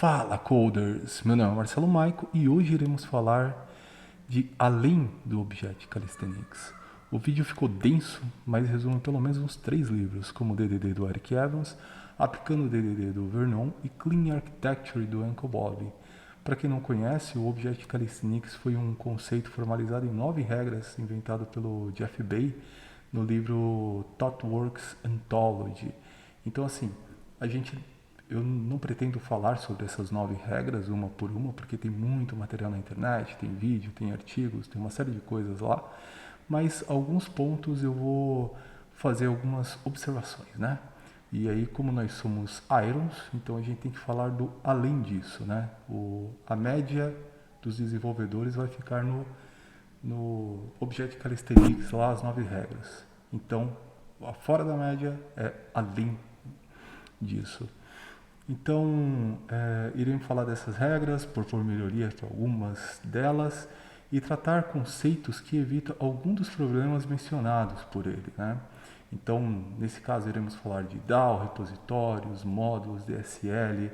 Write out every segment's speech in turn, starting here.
Fala, coders! Meu nome é Marcelo Maico e hoje iremos falar de além do Object Calisthenics. O vídeo ficou denso, mas resume pelo menos uns 3 livros, como o DDD do Eric Evans, Aplicando o DDD do Vernon e Clean Architecture do Uncle Bob. Para quem não conhece, o Object Calisthenics foi um conceito formalizado em 9 regras inventado pelo Jeff Bay no livro ThoughtWorks Anthology. Então, assim, eu não pretendo falar sobre essas 9 regras uma por uma, porque tem muito material na internet, tem vídeo, tem artigos, tem uma série de coisas lá, mas alguns pontos eu vou fazer algumas observações, né? E aí, como nós somos irons, então a gente tem que falar do além disso, né? A média dos desenvolvedores vai ficar no Object Calisthenics, lá as 9 regras. Então, fora da média é além disso. Então, iremos falar dessas regras, propor melhorias para algumas delas e tratar conceitos que evitam algum dos problemas mencionados por ele, né? Então, nesse caso, iremos falar de DAO, repositórios, módulos, DSL,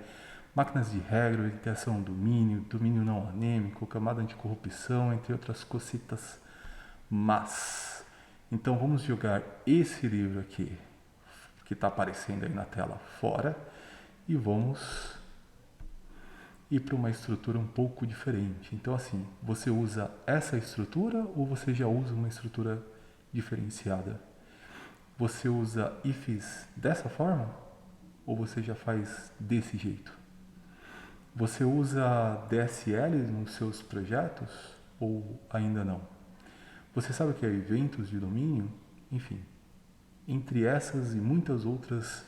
máquinas de regra, orientação domínio, domínio não anêmico, camada anticorrupção, entre outras cositas más. Então, vamos jogar esse livro aqui, que está aparecendo aí na tela, fora, e vamos ir para uma estrutura um pouco diferente. Então, assim, você usa essa estrutura ou você já usa uma estrutura diferenciada? Você usa ifs dessa forma ou você já faz desse jeito? Você usa DSL nos seus projetos ou ainda não? Você sabe o que é eventos de domínio? Enfim, entre essas e muitas outras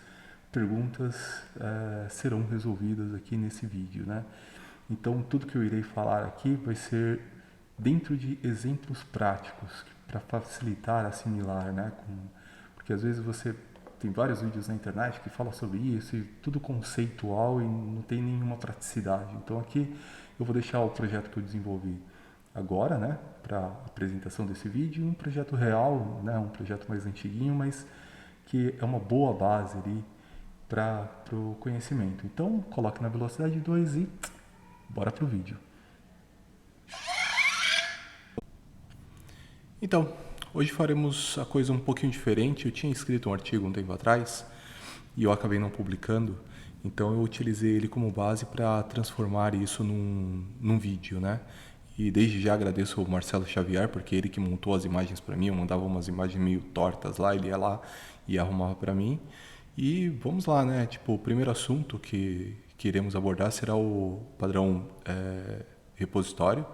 perguntas serão resolvidas aqui nesse vídeo, né? Então, tudo que eu irei falar aqui vai ser dentro de exemplos práticos para facilitar, assimilar, né? Porque às vezes você tem vários vídeos na internet que falam sobre isso e tudo conceitual e não tem nenhuma praticidade. Então, aqui eu vou deixar o projeto que eu desenvolvi agora, né? Para apresentação desse vídeo, um projeto real, né? Um projeto mais antiguinho, mas que é uma boa base ali para o conhecimento. Então, coloque na velocidade 2 e bora pro vídeo. Então, hoje faremos a coisa um pouquinho diferente. Eu tinha escrito um artigo um tempo atrás e eu acabei não publicando, então eu utilizei ele como base para transformar isso num vídeo, né? E desde já agradeço ao Marcelo Xavier, porque ele que montou as imagens para mim. Eu mandava umas imagens meio tortas lá, ele ia lá e arrumava para mim. E vamos lá, né? Tipo, o primeiro assunto que iremos abordar será o padrão repositório,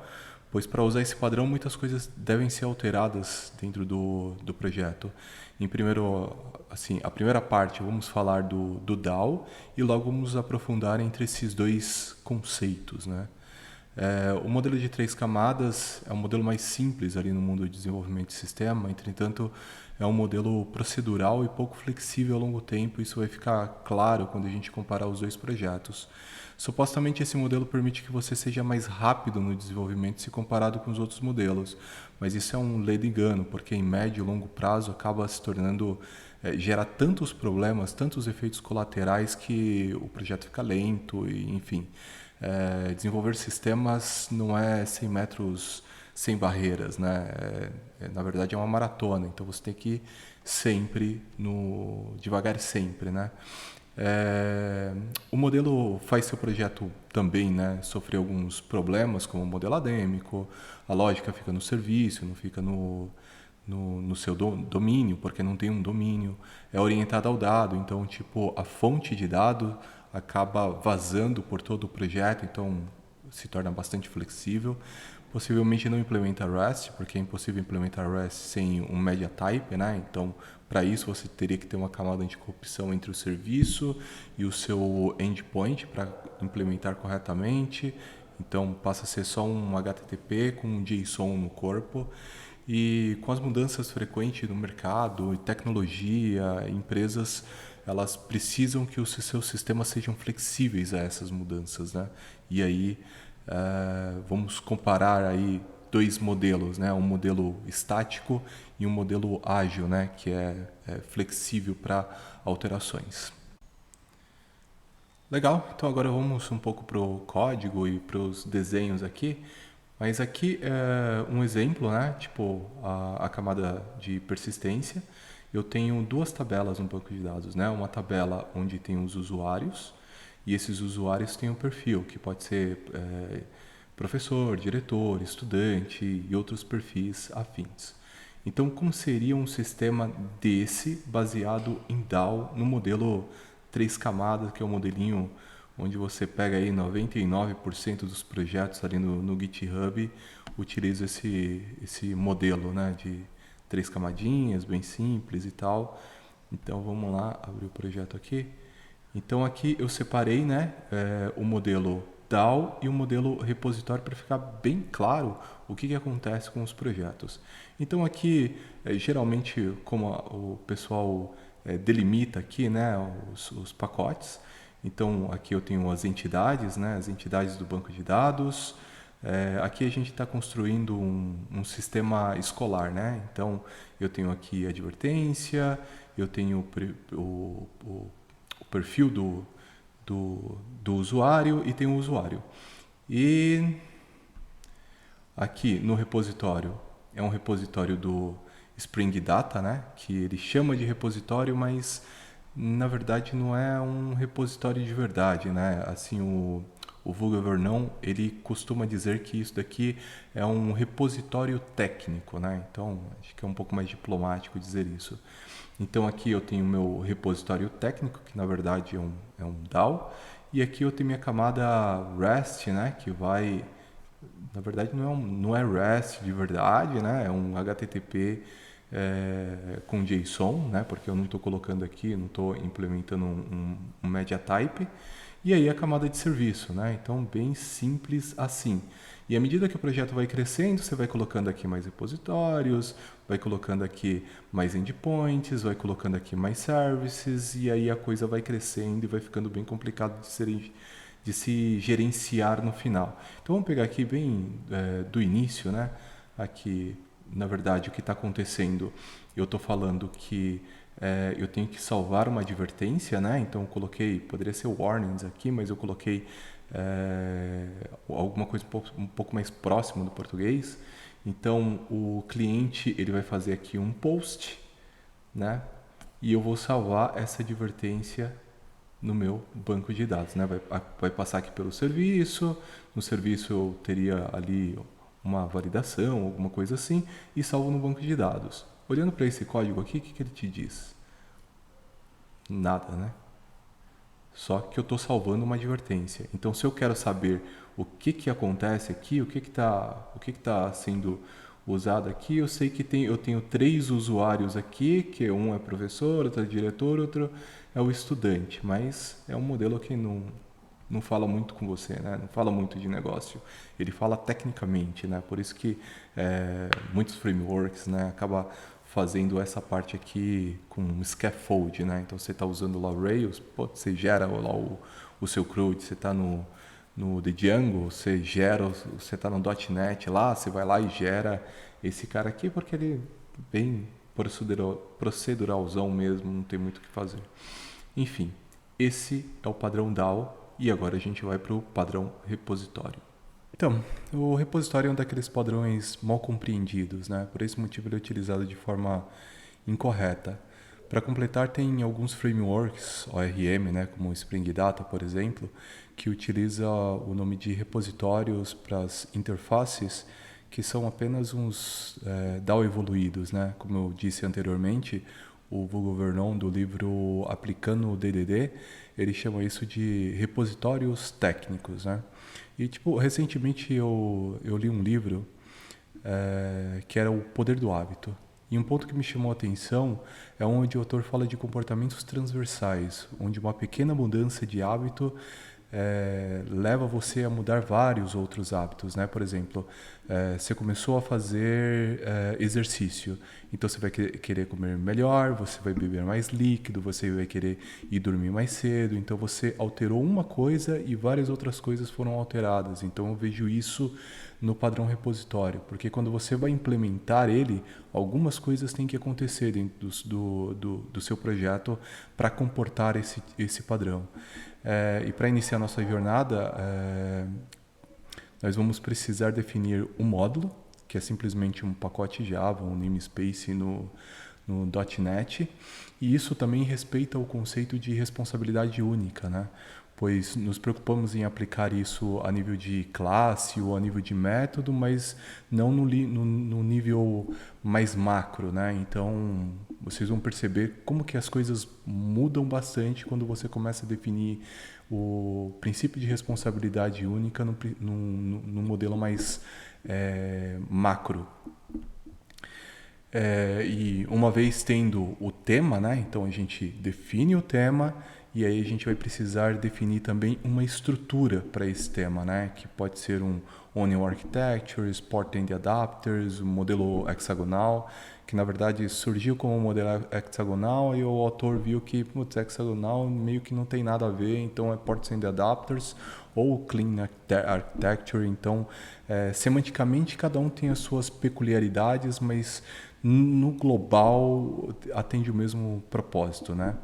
pois para usar esse padrão muitas coisas devem ser alteradas dentro do projeto. Em primeiro, assim, a primeira parte vamos falar do DAO e logo vamos aprofundar entre esses dois conceitos, né? O modelo de 3 camadas é um modelo mais simples ali no mundo do desenvolvimento de sistema, entretanto, é um modelo procedural e pouco flexível ao longo tempo. Isso vai ficar claro quando a gente comparar os dois projetos. Supostamente, esse modelo permite que você seja mais rápido no desenvolvimento se comparado com os outros modelos, mas isso é um ledo engano, porque em médio e longo prazo acaba se tornando, gera tantos problemas, tantos efeitos colaterais que o projeto fica lento e, enfim. Desenvolver sistemas não é 100 metros sem barreiras, né? Na verdade é uma maratona, então você tem que ir sempre, devagar sempre, né? O modelo faz seu projeto também, né, sofrer alguns problemas, como o modelo adêmico, a lógica fica no serviço, não fica no seu domínio, porque não tem um domínio, é orientado ao dado, então tipo a fonte de dado acaba vazando por todo o projeto, então se torna bastante flexível. Possivelmente não implementa REST, porque é impossível implementar REST sem um media type, né? Então, para isso você teria que ter uma camada anticorrupção entre o serviço e o seu endpoint para implementar corretamente. Então, passa a ser só um HTTP com um JSON no corpo. E com as mudanças frequentes no mercado, tecnologia, empresas, elas precisam que os seus sistemas sejam flexíveis a essas mudanças, né? E aí vamos comparar aí dois modelos, né? Um modelo estático e um modelo ágil, né? Que é flexível para alterações. Legal, então agora vamos um pouco para o código e para os desenhos aqui. Mas aqui é um exemplo, né? Tipo a camada de persistência. Eu tenho duas tabelas no banco de dados, né? Uma tabela onde tem os usuários e esses usuários têm um perfil que pode ser professor, diretor, estudante e outros perfis afins. Então, como seria um sistema desse baseado em DAO no modelo três camadas, que é o modelinho onde você pega aí 99% dos projetos ali no GitHub, utiliza esse modelo, né, de três camadinhas, bem simples e tal. Então vamos lá, abrir o projeto aqui. Então aqui eu separei, né, o modelo DAO e o modelo repositório para ficar bem claro o que acontece com os projetos. Então aqui, geralmente, como o pessoal delimita aqui, né, os pacotes. Então aqui eu tenho as entidades, né, as entidades do banco de dados. Aqui a gente está construindo um sistema escolar, né? Então eu tenho aqui advertência, eu tenho o perfil do usuário e tem o usuário. E aqui no repositório, é um repositório do Spring Data, né? Que ele chama de repositório, mas na verdade não é um repositório de verdade, né? Assim, o Vulgo Vernon, ele costuma dizer que isso daqui é um repositório técnico, né? Então, acho que é um pouco mais diplomático dizer isso. Então, aqui eu tenho o meu repositório técnico, que na verdade é um DAO, e aqui eu tenho minha camada REST, né? Que vai... Na verdade, não é REST de verdade, né? É um HTTP com JSON, né? Porque eu não estou colocando aqui, não estou implementando um media type. E aí a camada de serviço, né? Então, bem simples assim. E à medida que o projeto vai crescendo, você vai colocando aqui mais repositórios, vai colocando aqui mais endpoints, vai colocando aqui mais services, e aí a coisa vai crescendo e vai ficando bem complicado de se gerenciar no final. Então vamos pegar aqui bem do início, né? Aqui, na verdade, o que está acontecendo, eu estou falando que eu tenho que salvar uma advertência, né? Então eu coloquei, poderia ser warnings aqui, mas eu coloquei alguma coisa um pouco mais próximo do português. Então o cliente ele vai fazer aqui um post, né? E eu vou salvar essa advertência no meu banco de dados, né? Vai passar aqui pelo serviço, no serviço eu teria ali uma validação, alguma coisa assim, e salvo no banco de dados. Olhando para esse código aqui, o que ele te diz? Nada, né? Só que eu estou salvando uma advertência. Então, se eu quero saber o que acontece aqui, o que tá sendo usado aqui, eu sei que eu tenho três usuários aqui, que um é professor, outro é diretor, outro é o estudante. Mas é um modelo que não fala muito com você, né? Não fala muito de negócio. Ele fala tecnicamente, né? Por isso que muitos frameworks, né, acaba fazendo essa parte aqui com scaffold, né? Então você está usando lá o Rails, você gera lá o seu CRUD, você está no The Django, você está no .NET lá, você vai lá e gera esse cara aqui porque ele é bem proceduralzão mesmo, não tem muito o que fazer. Enfim, esse é o padrão DAO e agora a gente vai para o padrão repositório. Então, o repositório é um daqueles padrões mal compreendidos, né? Por esse motivo ele é utilizado de forma incorreta. Para completar, tem alguns frameworks ORM, né, como o Spring Data, por exemplo, que utiliza o nome de repositórios para as interfaces, que são apenas uns DAO evoluídos, né? Como eu disse anteriormente, o Vulgo Vernon, do livro Aplicando o DDD, ele chama isso de repositórios técnicos, né? E, tipo, recentemente eu li um livro que era O Poder do Hábito. E um ponto que me chamou a atenção é onde o autor fala de comportamentos transversais, onde uma pequena mudança de hábito leva você a mudar vários outros hábitos, né? Por exemplo, você começou a fazer exercício, então você vai querer comer melhor, você vai beber mais líquido, você vai querer ir dormir mais cedo, então você alterou uma coisa e várias outras coisas foram alteradas. Então eu vejo isso no padrão repositório, porque quando você vai implementar ele, algumas coisas têm que acontecer dentro do seu projeto para comportar esse padrão. E para iniciar nossa jornada, nós vamos precisar definir um módulo, que é simplesmente um pacote Java, um namespace no .NET, e isso também respeita o conceito de responsabilidade única, né? Pois nos preocupamos em aplicar isso a nível de classe ou a nível de método, mas não no nível mais macro, né? Então, vocês vão perceber como que as coisas mudam bastante quando você começa a definir o princípio de responsabilidade única no modelo mais macro. E uma vez tendo o tema, né? Então a gente define o tema e aí a gente vai precisar definir também uma estrutura para esse tema, né? Que pode ser um Onion Architecture, Sport-End Adapters, um modelo hexagonal, que na verdade surgiu como um modelo hexagonal e o autor viu que hexagonal meio que não tem nada a ver, então é Port-End Adapters ou Clean Architecture. Então, semanticamente cada um tem as suas peculiaridades, mas no global atende o mesmo propósito, né?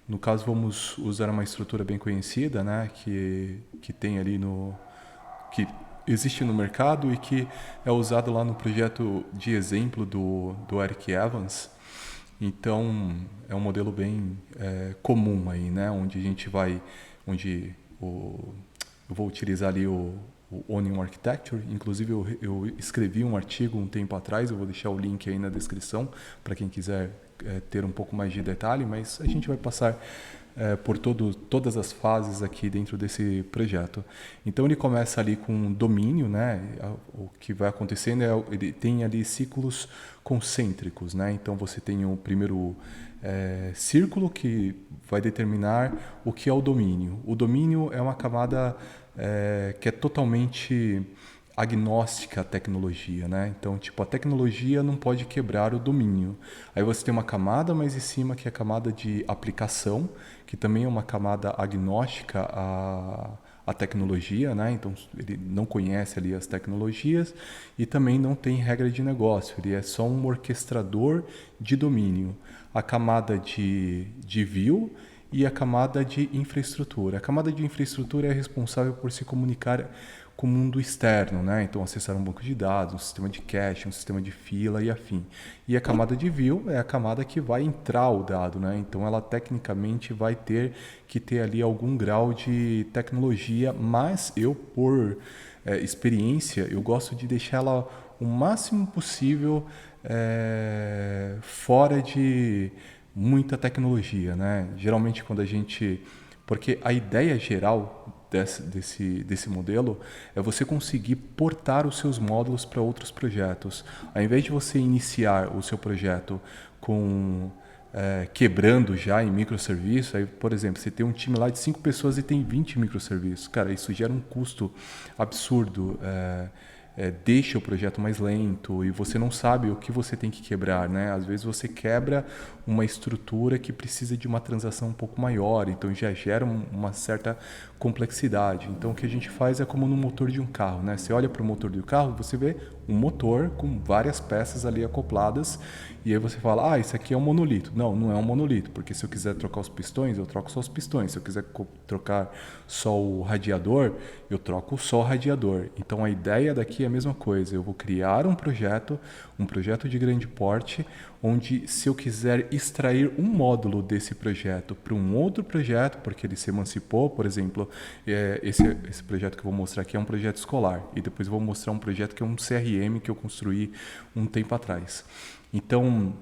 No caso, vamos usar uma estrutura bem conhecida, né? Que tem ali que existe no mercado e que é usado lá no projeto de exemplo do Eric Evans. Então, é um modelo bem comum aí, né? Eu vou utilizar ali o Onion Architecture. Inclusive, eu escrevi um artigo um tempo atrás, eu vou deixar o link aí na descrição para quem quiser ter um pouco mais de detalhe, mas a gente vai passar por todas as fases aqui dentro desse projeto. Então, ele começa ali com um domínio, né? O que vai acontecendo ele tem ali ciclos concêntricos, né? Então, você tem o primeiro círculo que vai determinar o que é o domínio. O domínio é uma camada que é totalmente agnóstica à tecnologia, né? Então, tipo, a tecnologia não pode quebrar o domínio. Aí você tem uma camada mais em cima, que é a camada de aplicação, que também é uma camada agnóstica à tecnologia, né? Então, ele não conhece ali as tecnologias e também não tem regra de negócio. Ele é só um orquestrador de domínio. A camada de view e a camada de infraestrutura. A camada de infraestrutura é responsável por se comunicar com o mundo externo, né? Então, acessar um banco de dados, um sistema de cache, um sistema de fila e afim. E a camada de view é a camada que vai entrar o dado, né? Então, ela tecnicamente vai ter que ter ali algum grau de tecnologia, mas eu, por experiência, eu gosto de deixar ela o máximo possível fora de muita tecnologia, né? Geralmente quando porque a ideia geral desse modelo é você conseguir portar os seus módulos para outros projetos. Ao invés de você iniciar o seu projeto quebrando já em microserviços, aí, por exemplo, você tem um time lá de 5 pessoas e tem 20 microserviços. Cara, isso gera um custo absurdo. Deixa o projeto mais lento e você não sabe o que você tem que quebrar, né? Às vezes você quebra uma estrutura que precisa de uma transação um pouco maior, então já gera uma certa complexidade. Então o que a gente faz é como no motor de um carro, né? Você olha para o motor do carro, você vê um motor com várias peças ali acopladas e aí você fala, isso aqui é um monolito. Não, não é um monolito, porque se eu quiser trocar os pistões, eu troco só os pistões. Se eu quiser trocar só o radiador, eu troco só o radiador. Então a ideia daqui é a mesma coisa. Eu vou criar um projeto de grande porte, onde se eu quiser extrair um módulo desse projeto para um outro projeto, porque ele se emancipou, por exemplo, esse projeto que eu vou mostrar aqui é um projeto escolar, e depois eu vou mostrar um projeto que é um CRM que eu construí um tempo atrás. Então,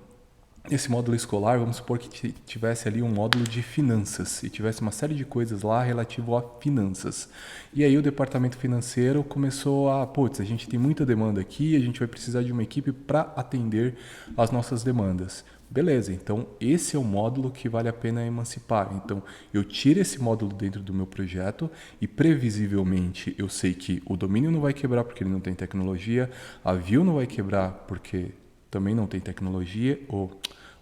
esse módulo escolar, vamos supor que tivesse ali um módulo de finanças e tivesse uma série de coisas lá relativo a finanças. E aí o departamento financeiro começou a gente tem muita demanda aqui, a gente vai precisar de uma equipe para atender as nossas demandas. Beleza, então esse é o módulo que vale a pena emancipar. Então eu tiro esse módulo dentro do meu projeto e previsivelmente eu sei que o domínio não vai quebrar porque ele não tem tecnologia, a view não vai quebrar porque também não tem tecnologia,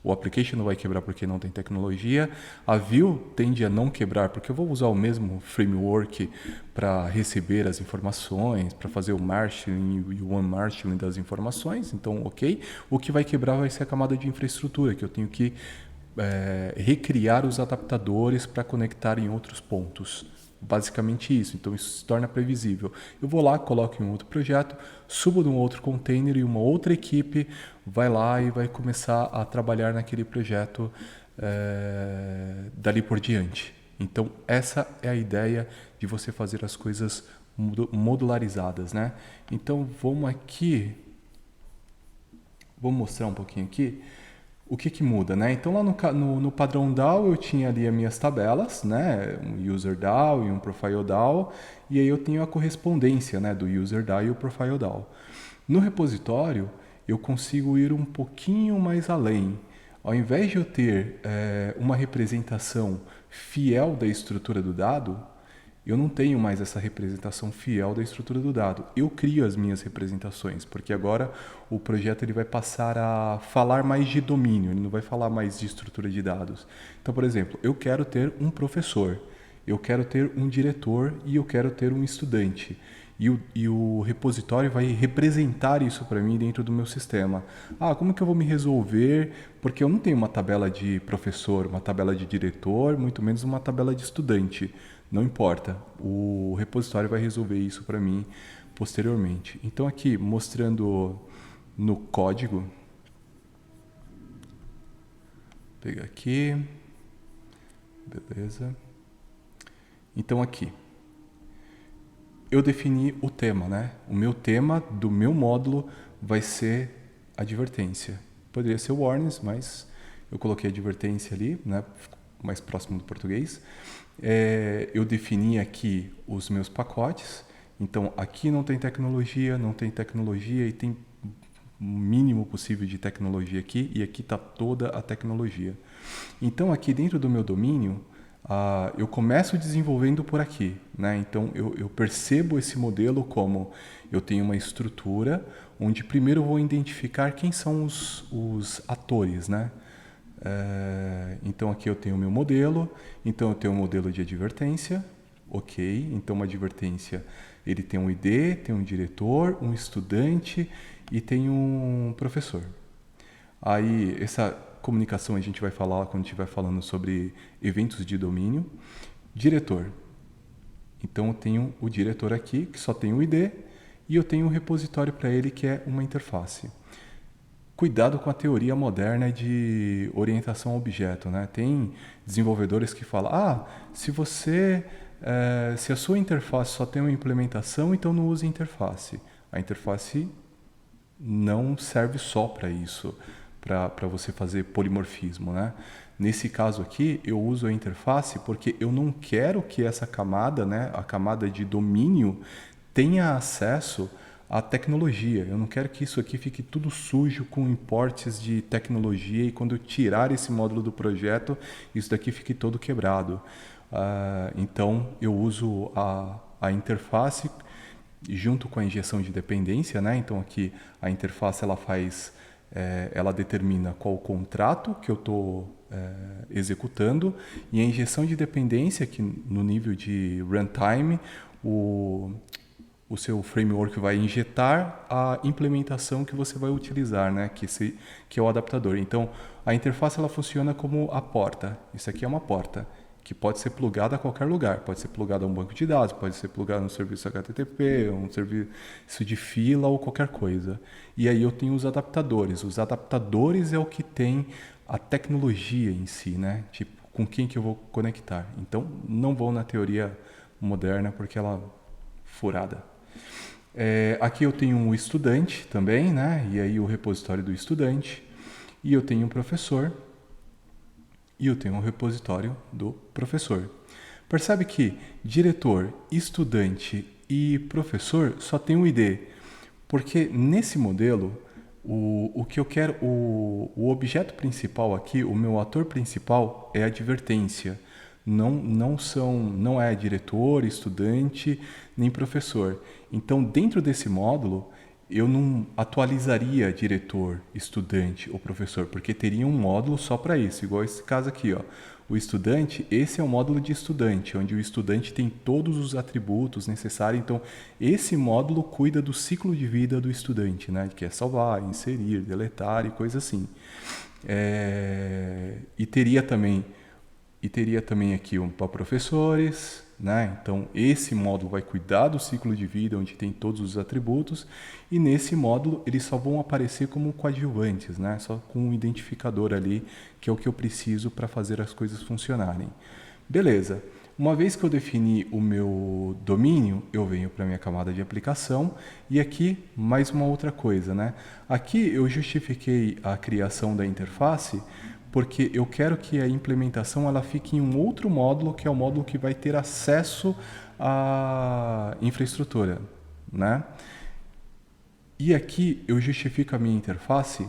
o application não vai quebrar porque não tem tecnologia, a view tende a não quebrar porque eu vou usar o mesmo framework para receber as informações, para fazer o marshalling e o unmarshalling das informações, então ok. O que vai quebrar vai ser a camada de infraestrutura, que eu tenho que recriar os adaptadores para conectar em outros pontos. Basicamente isso, então isso se torna previsível. Eu vou lá, coloco em um outro projeto, subo num outro container e uma outra equipe vai lá e vai começar a trabalhar naquele projeto dali por diante. Então essa é a ideia de você fazer as coisas modularizadas, né? Então vamos mostrar um pouquinho aqui o que muda, né? Então lá no padrão DAO eu tinha ali as minhas tabelas, né? Um user DAO e um profile DAO, e aí eu tenho a correspondência, né, do user DAO e o profile DAO. No repositório eu consigo ir um pouquinho mais além. Ao invés de eu ter uma representação fiel da estrutura do dado, eu não tenho mais essa representação fiel da estrutura do dado. Eu crio as minhas representações, porque agora o projeto ele vai passar a falar mais de domínio, ele não vai falar mais de estrutura de dados. Então, por exemplo, eu quero ter um professor, eu quero ter um diretor e eu quero ter um estudante. E o repositório vai representar isso para mim dentro do meu sistema. Como que eu vou me resolver? Porque eu não tenho uma tabela de professor, uma tabela de diretor, muito menos uma tabela de estudante. Não importa, o repositório vai resolver isso para mim posteriormente. Então aqui, mostrando no código, vou pegar aqui, beleza. Então aqui, eu defini o tema, né? O meu tema do meu módulo vai ser advertência. Poderia ser warnings, mas eu coloquei advertência ali, né? Mais próximo do português. Eu defini aqui os meus pacotes. Então, aqui não tem tecnologia e tem o mínimo possível de tecnologia aqui, e aqui está toda a tecnologia. Então, aqui dentro do meu domínio, eu começo desenvolvendo por aqui, né? Então eu percebo esse modelo como eu tenho uma estrutura onde primeiro eu vou identificar quem são os atores, né? Então aqui eu tenho o meu modelo, então eu tenho um modelo de advertência, ok? Então uma advertência, ele tem um ID, tem um diretor, um estudante e tem um professor. Aí essa comunicação a gente vai falar quando estiver falando sobre eventos de domínio. Diretor. Então eu tenho o diretor aqui, que só tem o ID, e eu tenho um repositório para ele que é uma interface. Cuidado com a teoria moderna de orientação a objeto, né? Tem desenvolvedores que falam, se a sua interface só tem uma implementação, então não use interface. A interface não serve só para isso, para você fazer polimorfismo, né? Nesse caso aqui, eu uso a interface porque eu não quero que essa camada, né, a camada de domínio, tenha acesso à tecnologia. Eu não quero que isso aqui fique tudo sujo com imports de tecnologia e quando eu tirar esse módulo do projeto, isso daqui fique todo quebrado. Então, eu uso a interface junto com a injeção de dependência, né? Então, aqui a interface ela determina qual o contrato que eu estou executando, e a injeção de dependência, que no nível de runtime, o seu framework vai injetar a implementação que você vai utilizar, né? que é o adaptador. Então, a interface ela funciona como a porta. Isso aqui é uma porta que pode ser plugada a qualquer lugar. Pode ser plugada a um banco de dados, pode ser plugada no serviço HTTP, um serviço de fila ou qualquer coisa. E aí eu tenho os adaptadores. Os adaptadores é o que tem a tecnologia em si, né? Tipo, com quem que eu vou conectar. Então, não vou na teoria moderna porque ela é furada. Aqui eu tenho um estudante também, né? E aí o repositório do estudante. E eu tenho um professor. E eu tenho um repositório do professor. Percebe que diretor, estudante e professor só tem um ID, porque nesse modelo, o que eu quero, o objeto principal aqui, o meu ator principal é a advertência. Não é diretor, estudante, nem professor. Então, dentro desse módulo, eu não atualizaria diretor, estudante ou professor, porque teria um módulo só para isso, igual esse caso aqui, ó. O estudante, esse é o módulo de estudante, onde o estudante tem todos os atributos necessários. Então, esse módulo cuida do ciclo de vida do estudante, né? Que é salvar, inserir, deletar e coisa assim. e teria também aqui um para professores, né? Então esse módulo vai cuidar do ciclo de vida, onde tem todos os atributos, e nesse módulo eles só vão aparecer como coadjuvantes, né? Só com um identificador ali, que é o que eu preciso para fazer as coisas funcionarem. Beleza. Uma vez que eu defini o meu domínio, eu venho para a minha camada de aplicação e aqui mais uma outra coisa, né? Aqui eu justifiquei a criação da interface porque eu quero que a implementação ela fique em um outro módulo, que é o módulo que vai ter acesso à infraestrutura, né? E aqui eu justifico a minha interface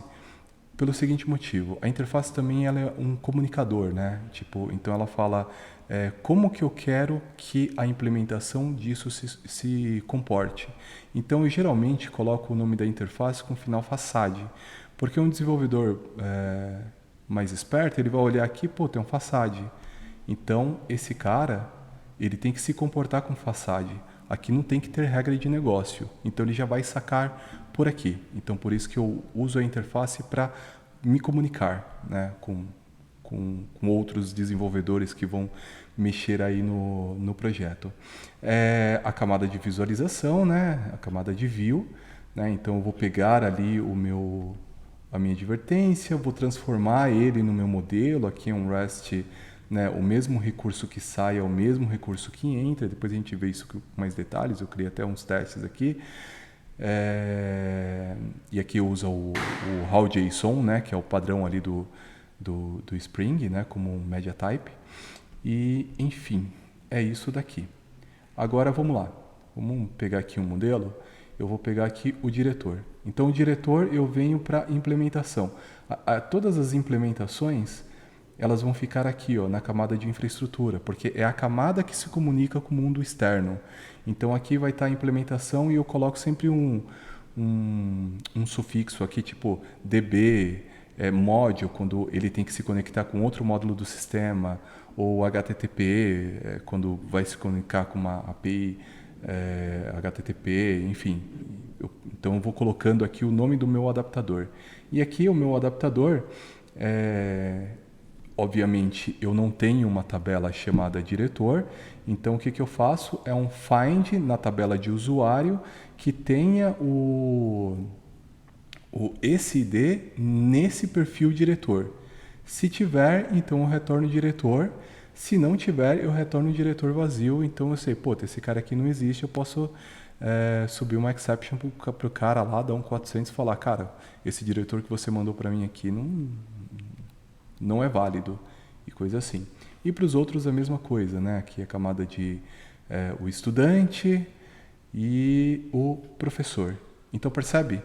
pelo seguinte motivo: a interface também ela é um comunicador, né? Tipo, então ela fala como que eu quero que a implementação disso se comporte. Então eu geralmente coloco o nome da interface com final façade, porque um desenvolvedor mais esperto ele vai olhar aqui, pô, tem um façade. Então esse cara ele tem que se comportar com façade. Aqui não tem que ter regra de negócio. Então ele já vai sacar por aqui. Então por isso que eu uso a interface para me comunicar, né, com outros desenvolvedores que vão mexer aí no projeto. A camada de visualização, né, a camada de view, né, então eu vou pegar ali a minha advertência, vou transformar ele no meu modelo, aqui é um REST, né, o mesmo recurso que sai é o mesmo recurso que entra, depois a gente vê isso com mais detalhes, eu criei até uns testes aqui. E aqui eu uso o how.json, né, que é o padrão ali do Spring, né, como um media type. E, enfim, é isso daqui. Agora vamos lá. Vamos pegar aqui um modelo. Eu vou pegar aqui o diretor. Então, o diretor eu venho para implementação. Todas as implementações elas vão ficar aqui, ó, na camada de infraestrutura, porque é a camada que se comunica com o mundo externo. Então aqui vai estar a implementação e eu coloco sempre um sufixo aqui, tipo db, módulo, quando ele tem que se conectar com outro módulo do sistema, ou HTTP, quando vai se conectar com uma API HTTP, enfim. Então eu vou colocando aqui o nome do meu adaptador. E aqui o meu adaptador obviamente, eu não tenho uma tabela chamada diretor, então o que eu faço é um find na tabela de usuário que tenha esse ID nesse perfil diretor. Se tiver, então eu retorno diretor. Se não tiver, eu retorno diretor vazio. Então eu sei, pô, esse cara aqui não existe, eu posso subir uma exception para o cara lá, dar um 400 e falar, cara, esse diretor que você mandou para mim aqui não é válido, e coisa assim. E para os outros a mesma coisa, né? Aqui a camada de o estudante e o professor. Então percebe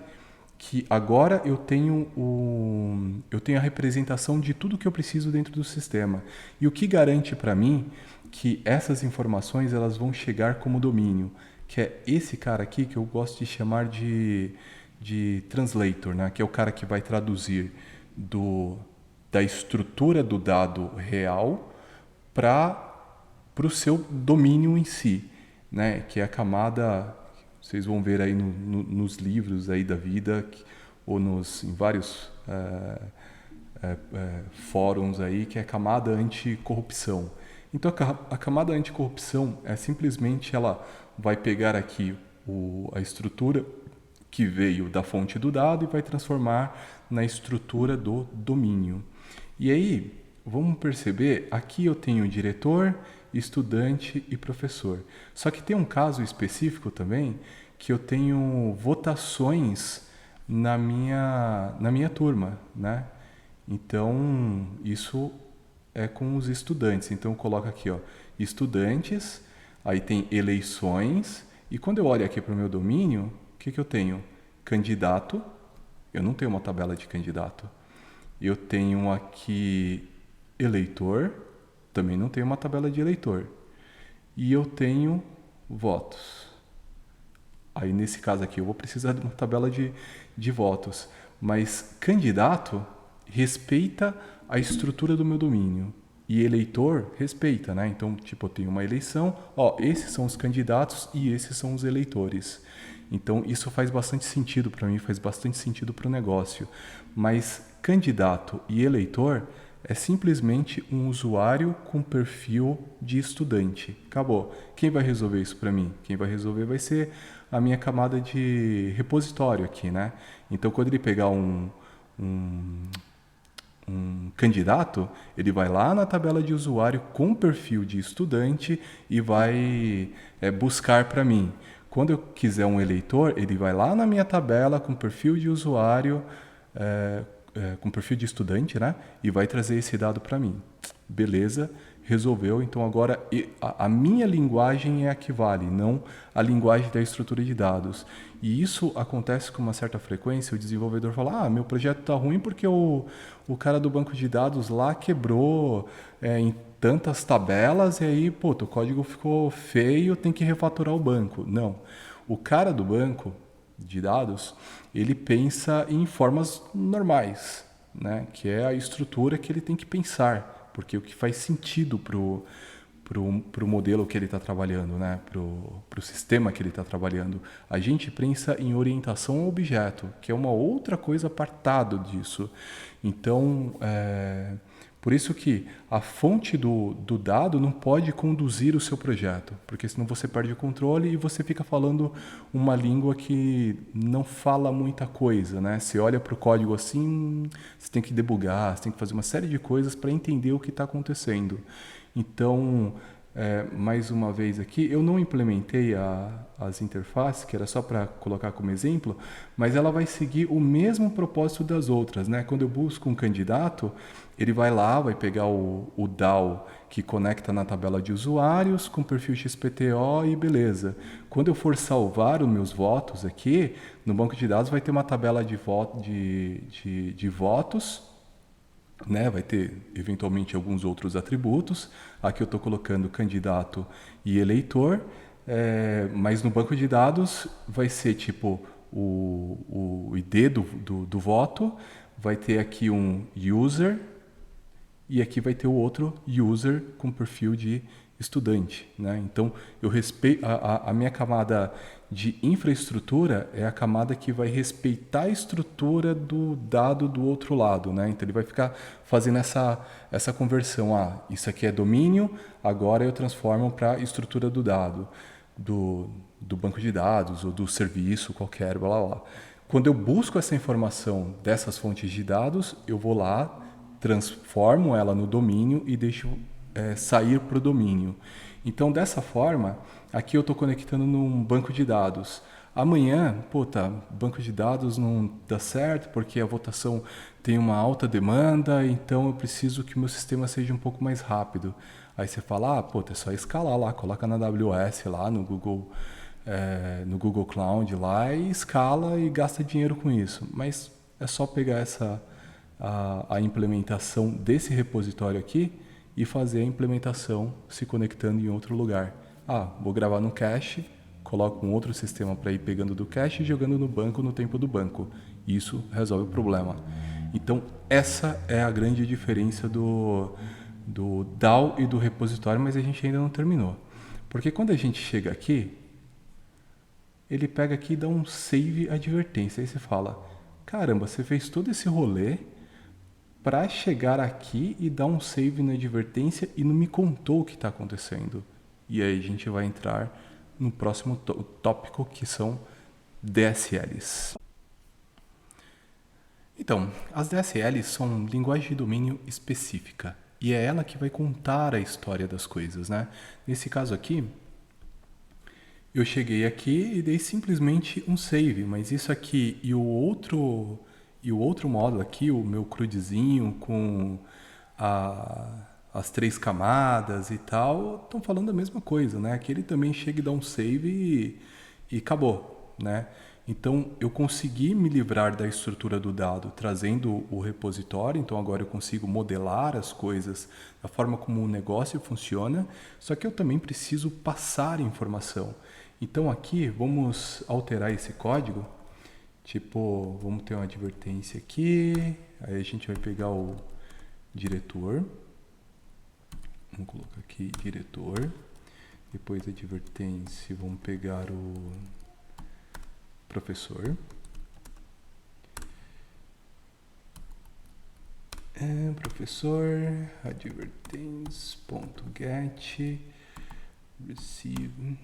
que agora eu tenho a representação de tudo que eu preciso dentro do sistema. E o que garante para mim que essas informações elas vão chegar como domínio, que é esse cara aqui que eu gosto de chamar de translator, né? Que é o cara que vai traduzir da estrutura do dado real para o seu domínio em si, né? Que é a camada, vocês vão ver aí nos livros aí da vida ou em vários fóruns aí, que é a camada anticorrupção. Então a camada anticorrupção é simplesmente ela vai pegar aqui a estrutura que veio da fonte do dado e vai transformar na estrutura do domínio. E aí, vamos perceber, aqui eu tenho diretor, estudante e professor. Só que tem um caso específico também, que eu tenho votações na minha turma, né? Então, isso é com os estudantes. Então, eu coloco aqui, ó, estudantes, aí tem eleições, e quando eu olho aqui para o meu domínio, o que eu tenho? Candidato, eu não tenho uma tabela de candidato. Eu tenho aqui eleitor, também não tenho uma tabela de eleitor. E eu tenho votos. Aí nesse caso aqui eu vou precisar de uma tabela de votos. Mas candidato respeita a estrutura do meu domínio. E eleitor respeita, né? Então, tipo, eu tenho uma eleição, ó, esses são os candidatos e esses são os eleitores. Então, isso faz bastante sentido para mim, faz bastante sentido para o negócio. Mas candidato e eleitor é simplesmente um usuário com perfil de estudante. Acabou. Quem vai resolver isso para mim? Quem vai resolver vai ser a minha camada de repositório aqui, né? Então, quando ele pegar um, um candidato, ele vai lá na tabela de usuário com perfil de estudante e vai buscar para mim. Quando eu quiser um eleitor, ele vai lá na minha tabela com perfil de usuário, com perfil de estudante, né? E vai trazer esse dado para mim. Beleza, resolveu. Então agora a minha linguagem é a que vale, não a linguagem da estrutura de dados. E isso acontece com uma certa frequência. O desenvolvedor fala: meu projeto está ruim porque o cara do banco de dados lá quebrou em tantas tabelas e aí, o código ficou feio, tem que refatorar o banco. Não. O cara do banco de dados, ele pensa em formas normais, né? Que é a estrutura que ele tem que pensar, porque o que faz sentido pro modelo que ele está trabalhando, né? Pro sistema que ele está trabalhando. A gente pensa em orientação ao objeto, que é uma outra coisa apartado disso. Então, por isso que a fonte do dado não pode conduzir o seu projeto, porque senão você perde o controle e você fica falando uma língua que não fala muita coisa, né? Você olha para o código assim, você tem que debugar, você tem que fazer uma série de coisas para entender o que está acontecendo. Então, mais uma vez aqui, eu não implementei as interfaces, que era só para colocar como exemplo, mas ela vai seguir o mesmo propósito das outras, né? Quando eu busco um candidato, ele vai lá, vai pegar o DAO que conecta na tabela de usuários com perfil XPTO e beleza. Quando eu for salvar os meus votos aqui, no banco de dados vai ter uma tabela de votos, né? Vai ter eventualmente alguns outros atributos. Aqui eu estou colocando candidato e eleitor, mas no banco de dados vai ser tipo o ID do voto, vai ter aqui um user e aqui vai ter o outro user com perfil de estudante, né? Então eu respeito a minha camada de infraestrutura é a camada que vai respeitar a estrutura do dado do outro lado, né? Então ele vai ficar fazendo essa conversão. Isso aqui é domínio, agora eu transformo para a estrutura do dado, do banco de dados ou do serviço qualquer, blá blá blá. Quando eu busco essa informação dessas fontes de dados, eu vou lá, transformo ela no domínio e deixo sair para o domínio. Então, dessa forma, aqui eu estou conectando num banco de dados. Amanhã, banco de dados não dá certo porque a votação tem uma alta demanda, então eu preciso que o meu sistema seja um pouco mais rápido. Aí você fala, é só escalar lá, coloca na AWS lá, no Google Cloud lá e escala e gasta dinheiro com isso. Mas é só pegar a implementação desse repositório aqui e fazer a implementação se conectando em outro lugar. Vou gravar no cache, coloco um outro sistema para ir pegando do cache e jogando no banco no tempo do banco. Isso resolve o problema. Então, essa é a grande diferença do DAO e do repositório, mas a gente ainda não terminou. Porque quando a gente chega aqui, ele pega aqui e dá um save advertência. Aí você fala, caramba, você fez todo esse rolê para chegar aqui e dar um save na advertência e não me contou o que está acontecendo. E aí a gente vai entrar no próximo tópico, que são DSLs. Então, as DSLs são linguagem de domínio específica e é ela que vai contar a história das coisas, né? Nesse caso aqui, eu cheguei aqui e dei simplesmente um save, mas isso aqui e o outro módulo aqui, o meu crudezinho com as 3 camadas e tal, estão falando a mesma coisa, né? Aqui ele também chega e dá um save e acabou, né? Então eu consegui me livrar da estrutura do dado trazendo o repositório, então agora eu consigo modelar as coisas da forma como o negócio funciona, só que eu também preciso passar informação. Então aqui vamos alterar esse código. Tipo, vamos ter uma advertência aqui, aí a gente vai pegar o diretor, vamos colocar aqui diretor, depois advertência, vamos pegar o professor, Professor, advertence.get, receive,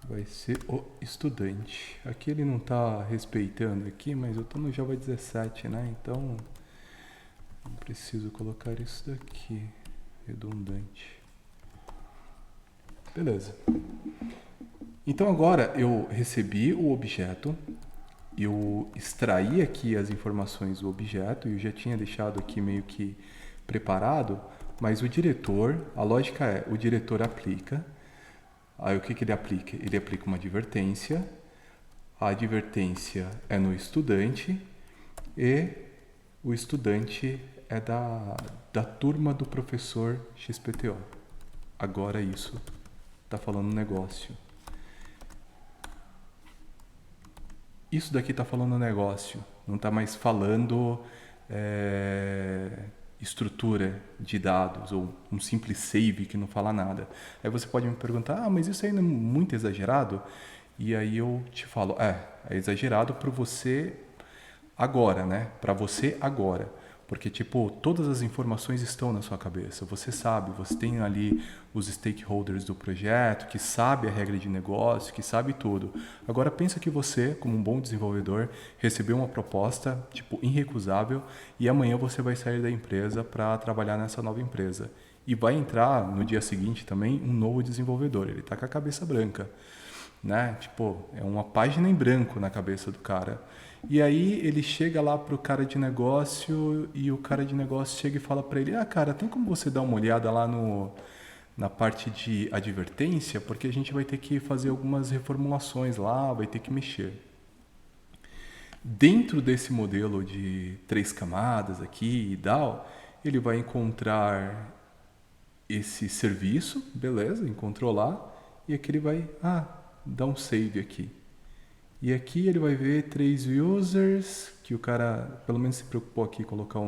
vai ser o estudante. Aqui ele não está respeitando aqui, mas eu estou no Java 17, né? Então, não preciso colocar isso daqui, redundante. Beleza. Então agora eu recebi o objeto, eu extraí aqui as informações do objeto, eu já tinha deixado aqui meio que preparado, mas o diretor, a lógica é, o diretor aplica, aí o que ele aplica? Ele aplica uma advertência, a advertência é no estudante e o estudante é da turma do professor XPTO. Agora isso está falando negócio. Isso daqui está falando negócio, não está mais falando estrutura de dados ou um simples save que não fala nada. Aí você pode me perguntar, mas isso aí não é muito exagerado? E aí eu te falo, é exagerado para você agora, né? Para você agora. Porque, tipo, todas as informações estão na sua cabeça. Você sabe, você tem ali os stakeholders do projeto, que sabe a regra de negócio, que sabe tudo. Agora, pensa que você, como um bom desenvolvedor, recebeu uma proposta, tipo, irrecusável, e amanhã você vai sair da empresa para trabalhar nessa nova empresa. E vai entrar, no dia seguinte também, um novo desenvolvedor. Ele está com a cabeça branca, né? Tipo, é uma página em branco na cabeça do cara. E aí ele chega lá pro cara de negócio e o cara de negócio chega e fala para ele, cara, tem como você dar uma olhada lá na parte de advertência? Porque a gente vai ter que fazer algumas reformulações lá, vai ter que mexer. Dentro desse modelo de 3 camadas aqui e tal, ele vai encontrar esse serviço, beleza, encontrou lá, e aqui ele vai, dar um save aqui. E aqui ele vai ver 3 users, que o cara pelo menos se preocupou aqui em colocar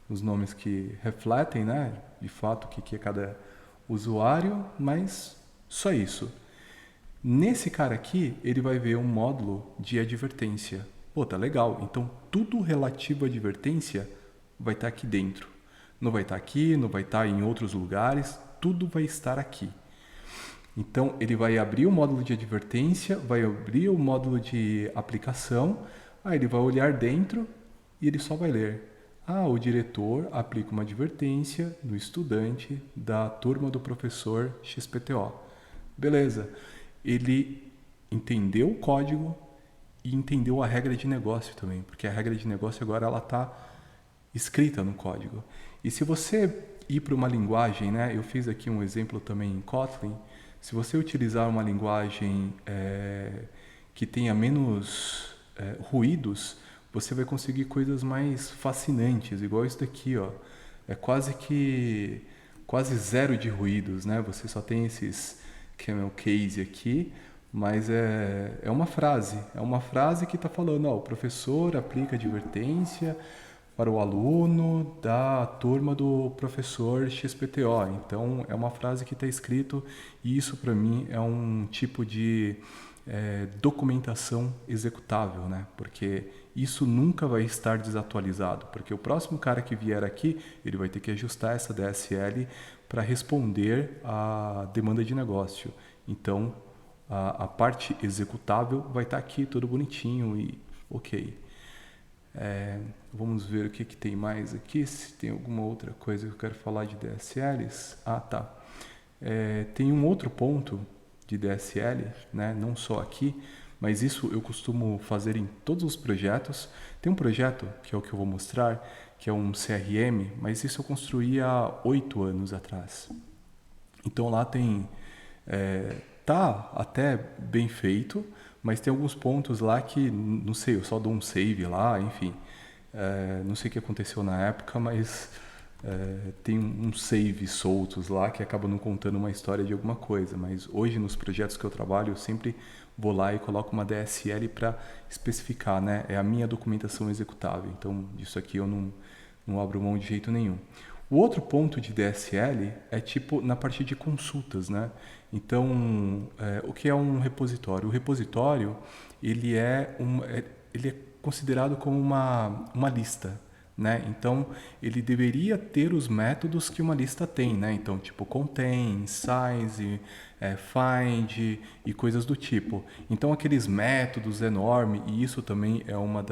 os nomes que refletem, né, de fato o que é cada usuário, mas só isso. Nesse cara aqui, ele vai ver um módulo de advertência. Pô, tá legal. Então, tudo relativo à advertência vai estar aqui dentro. Não vai estar aqui, não vai estar em outros lugares, tudo vai estar aqui. Então, ele vai abrir o módulo de advertência, vai abrir o módulo de aplicação, aí ele vai olhar dentro e ele só vai ler. O diretor aplica uma advertência no estudante da turma do professor XPTO. Beleza. Ele entendeu o código e entendeu a regra de negócio também, porque a regra de negócio agora ela está escrita no código. E se você ir para uma linguagem, né, eu fiz aqui um exemplo também em Kotlin, se você utilizar uma linguagem que tenha menos ruídos, você vai conseguir coisas mais fascinantes, igual isso daqui, ó. É quase zero de ruídos, né? Você só tem esses camel case aqui, mas é uma frase que está falando, o professor aplica advertência para o aluno da turma do professor XPTO. Então, é uma frase que está escrito e isso, para mim, é um tipo de documentação executável, né? Porque isso nunca vai estar desatualizado, porque o próximo cara que vier aqui, ele vai ter que ajustar essa DSL para responder à demanda de negócio. Então, a parte executável vai estar aqui, tudo bonitinho e ok. Vamos ver o que tem mais aqui, se tem alguma outra coisa que eu quero falar de DSLs. Tá. Tem um outro ponto de DSL, né? Não só aqui, mas isso eu costumo fazer em todos os projetos. Tem um projeto, que é o que eu vou mostrar, que é um CRM, mas isso eu construí há 8 anos atrás. Então lá tem... tá até bem feito, mas tem alguns pontos lá que, não sei, eu só dou um save lá, enfim. Não sei o que aconteceu na época, mas tem uns saves soltos lá que acabam não contando uma história de alguma coisa. Mas hoje, nos projetos que eu trabalho, eu sempre vou lá e coloco uma DSL para especificar, né? É a minha documentação executável. Então, disso aqui eu não abro mão de jeito nenhum. O outro ponto de DSL é tipo na parte de consultas, né? Então, o que é um repositório? O repositório, ele é considerado como uma lista, né? Então, ele deveria ter os métodos que uma lista tem, né? Então, tipo contain, size, find e coisas do tipo. Então, aqueles métodos enormes, e isso também é uma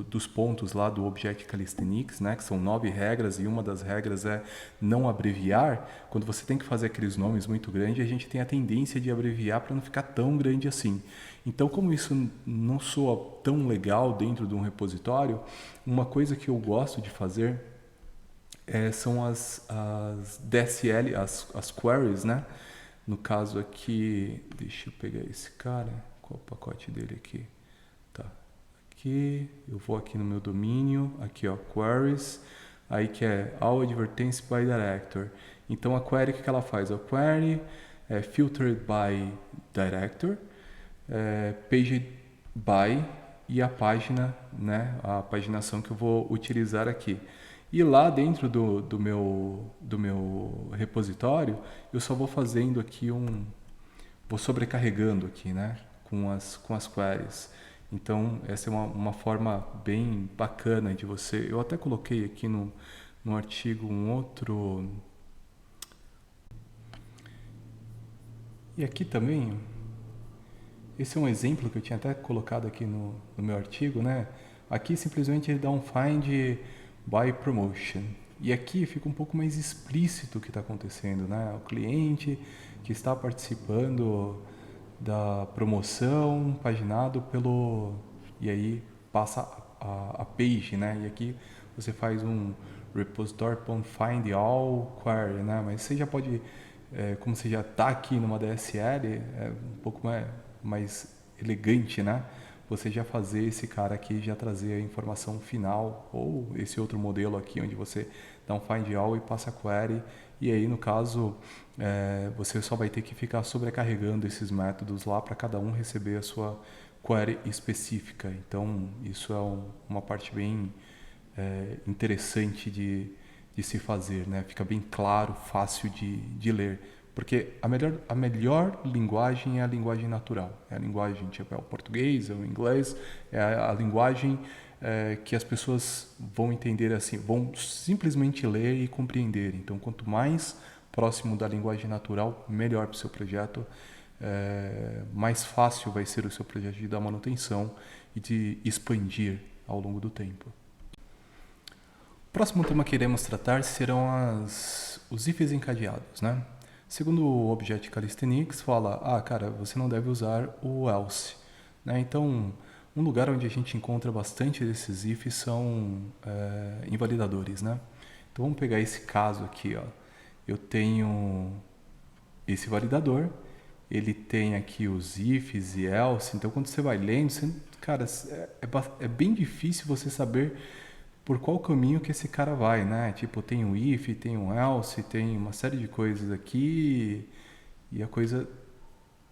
dos pontos lá do Object Calisthenics, né, que são 9 regras, e uma das regras é não abreviar. Quando você tem que fazer aqueles nomes muito grandes, a gente tem a tendência de abreviar para não ficar tão grande assim. Então, como isso não soa tão legal dentro de um repositório, uma coisa que eu gosto de fazer são as DSL, as queries, né? No caso aqui, deixa eu pegar esse cara, qual o pacote dele aqui? Tá. Aqui, eu vou aqui no meu domínio, aqui ó, queries, aí que é all advertence by director. Então a query, o que ela faz? A query é filtered by director, page by e a página, né, a paginação que eu vou utilizar aqui. E lá dentro do meu repositório, eu só vou fazendo aqui vou sobrecarregando aqui, né, com as queries. Então, essa é uma forma bem bacana de você... Eu até coloquei aqui no artigo um outro... E aqui também, esse é um exemplo que eu tinha até colocado aqui no meu artigo, né? Aqui simplesmente ele dá um find by promotion. E aqui fica um pouco mais explícito o que está acontecendo, né? O cliente que está participando da promoção paginado pelo... E aí passa a page, né? E aqui você faz um repository.find all query, né? Mas você já pode, como você já está aqui numa DSL, é um pouco mais elegante, né? Você já fazer esse cara aqui, já trazer a informação final, ou esse outro modelo aqui, onde você dá um find all e passa a query, e aí no caso você só vai ter que ficar sobrecarregando esses métodos lá para cada um receber a sua query específica. Então isso é uma parte bem interessante de se fazer, né? Fica bem claro, fácil de ler. Porque a melhor linguagem é a linguagem natural. É a linguagem, tipo, é o português, é o inglês, é a linguagem que as pessoas vão entender assim, vão simplesmente ler e compreender. Então, quanto mais próximo da linguagem natural, melhor para o seu projeto, mais fácil vai ser o seu projeto de dar manutenção e de expandir ao longo do tempo. O próximo tema que iremos tratar serão os ifs encadeados, né? Segundo o Object Calisthenics, fala, cara, você não deve usar o else, né? Então, um lugar onde a gente encontra bastante desses ifs são invalidadores, né? Então, vamos pegar esse caso aqui, ó. Eu tenho esse validador, ele tem aqui os ifs e else, então quando você vai lendo, cara, é bem difícil você saber por qual caminho que esse cara vai, né? Tipo, tem um if, tem um else, tem uma série de coisas aqui e a coisa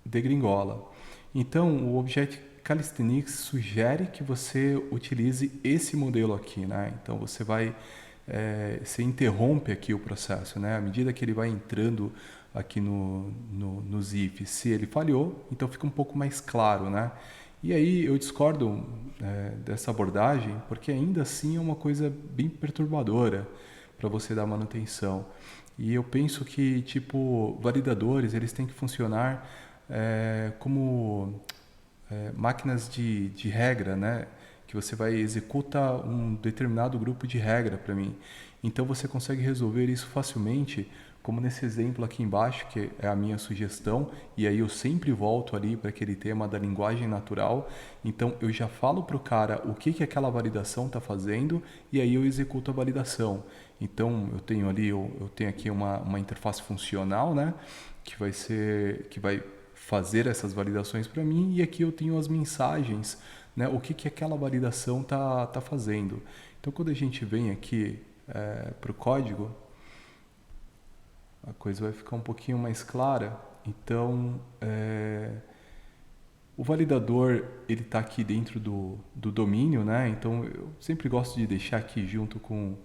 degringola. Então, o Object Calisthenics sugere que você utilize esse modelo aqui, né? Então, você interrompe aqui o processo, né? À medida que ele vai entrando aqui nos ifs, se ele falhou, então fica um pouco mais claro, né? E aí eu discordo dessa abordagem, porque ainda assim é uma coisa bem perturbadora para você dar manutenção. E eu penso que, tipo, validadores, eles têm que funcionar como máquinas de regra, né? Que você vai executar um determinado grupo de regra para mim. Então você consegue resolver isso facilmente, como nesse exemplo aqui embaixo, que é a minha sugestão, e aí eu sempre volto ali para aquele tema da linguagem natural. Então eu já falo para o cara o que aquela validação está fazendo, e aí eu executo a validação. Então eu tenho ali, eu tenho aqui uma interface funcional, né, que vai fazer essas validações para mim, e aqui eu tenho as mensagens, né, o que aquela validação tá fazendo. Então quando a gente vem aqui para o código, a coisa vai ficar um pouquinho mais clara. Então, o validador, ele está aqui dentro do domínio, né? Então, eu sempre gosto de deixar aqui junto com